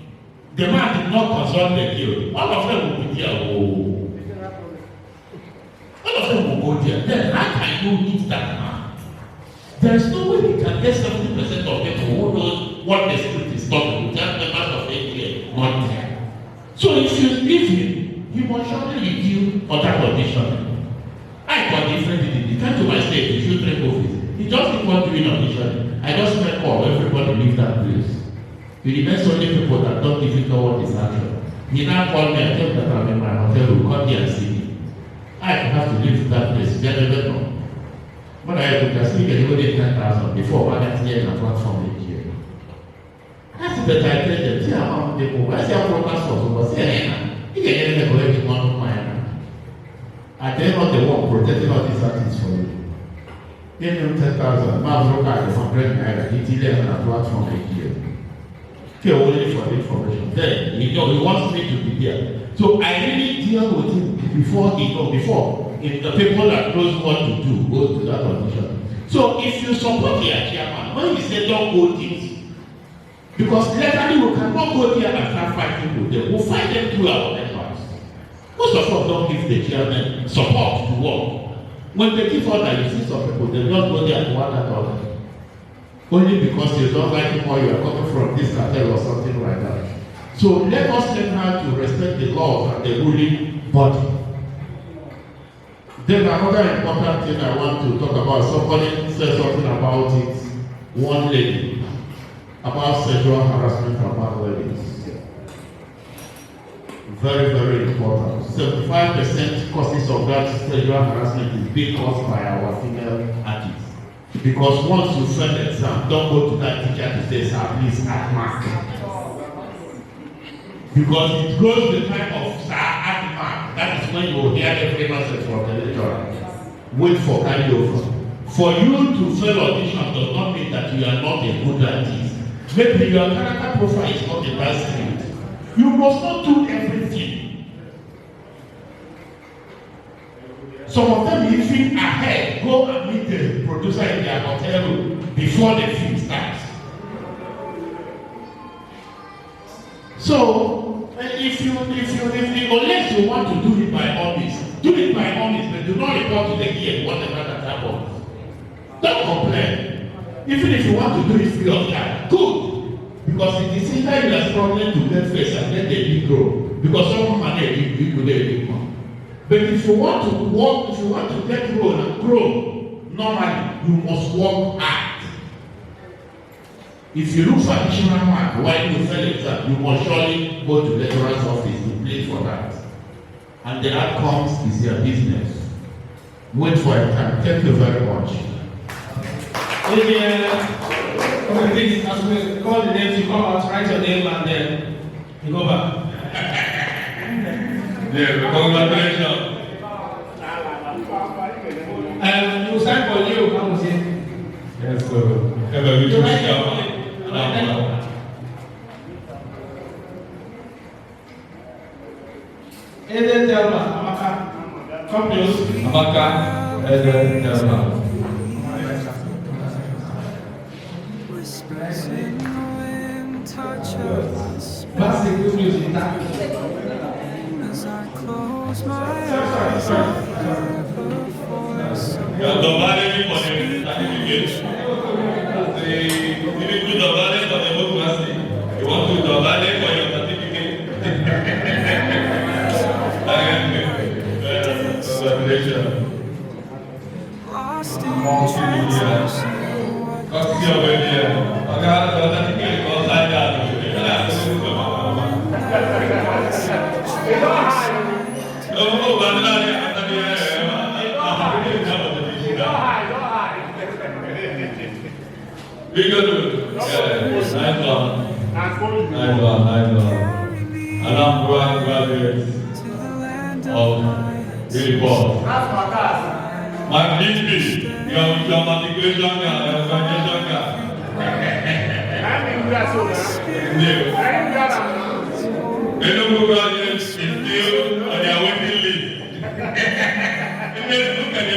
Speaker 15: The man did not consult the guild. All of them will be there. Oh. All of them will go there. Then how can you meet that man? There is no way you can get 70% of people who knows what the street is talking. Just members of APA, not there. So if you leave him, you must surely review other conditions. I got different in it. He came to my state, he should take office. He just keep on doing audition. I just make call, everybody leave that place. It depends on the people that don't even know what is action. He now called me and told me that I'm in my hotel room, come here and see me. I have to leave that place, they never know. But I could just speak and only 10,000 before I got here and platform the year. That's the better I tell them, see how they go. I say I'm from passport, but say, you can get them going to one of my I tell not the work protecting all these artists for you. Give them 10,000, Mark Rocker at 100 naira, he did them on a platform a year. Okay, only for the information. Then he wants me to be there. So I really deal with him before if the people that knows what to do go to that audition. So if you support your chairman, when you say don't go this, because literally we cannot go there and start fighting with them. We'll fight them through our members. Most of us don't give the chairman support to work. When they give order, you see some people, they don't go there to work at all. Only because you don't like him or you are coming from this cartel or something like that. So let us learn how to respect the laws and the ruling body. Then another important thing I want to talk about, somebody said something about it, one lady, about sexual harassment about ladies. Very, very important. 75% causes of that sexual harassment is being caused by our female artists. Because once you fail the exam, don't go to that teacher to say, sir, please add mark. Because it goes the time of sir, add mark. That is when you will hear every nonsense from the lecturer. Wait for carryover. For you to fail audition does not mean that you are not a good artist. Maybe your character profile is not a bad script. You must not do everything. Some of them even ahead go and meet the producer in their hotel room before the film starts. So, unless you want to do it by all means, do it by all means, but do not report to the gear whatever that happens. Don't complain. Even if you want to do it free of charge, good. Because it is either you are struggling to get face and let the big grow. Because some money you do the one. But if you want to work, if you want to get grown and grow, normally you must work hard. If you look for additional mark while you fail exam, you must surely go to the lecturer's office to plead for that. And the outcomes is your business. Wait for your time. Thank you very much.
Speaker 18: Okay, please, as we call the names, you come out, write your name, and then you go back.
Speaker 4: Yeah, congratulations.
Speaker 18: You sign for you, come with it.
Speaker 4: Yes, so have a good show.
Speaker 18: Eden Delma, Amaka, come close.
Speaker 4: Amaka, Eden Delma.
Speaker 18: Basic music.
Speaker 1: As I close my eyes, I hear her voice.
Speaker 4: You are providing for the certificate. You need to provide for the democracy. You want to provide for your certificate. Congratulations.
Speaker 1: Lost in
Speaker 4: What's your idea? I got the certificate because I got it. Be good. Nice one. And I'm graduate of Uniport. My PhD, your matriculation and your graduation card. Many graduates is still on their waiting list. Look at the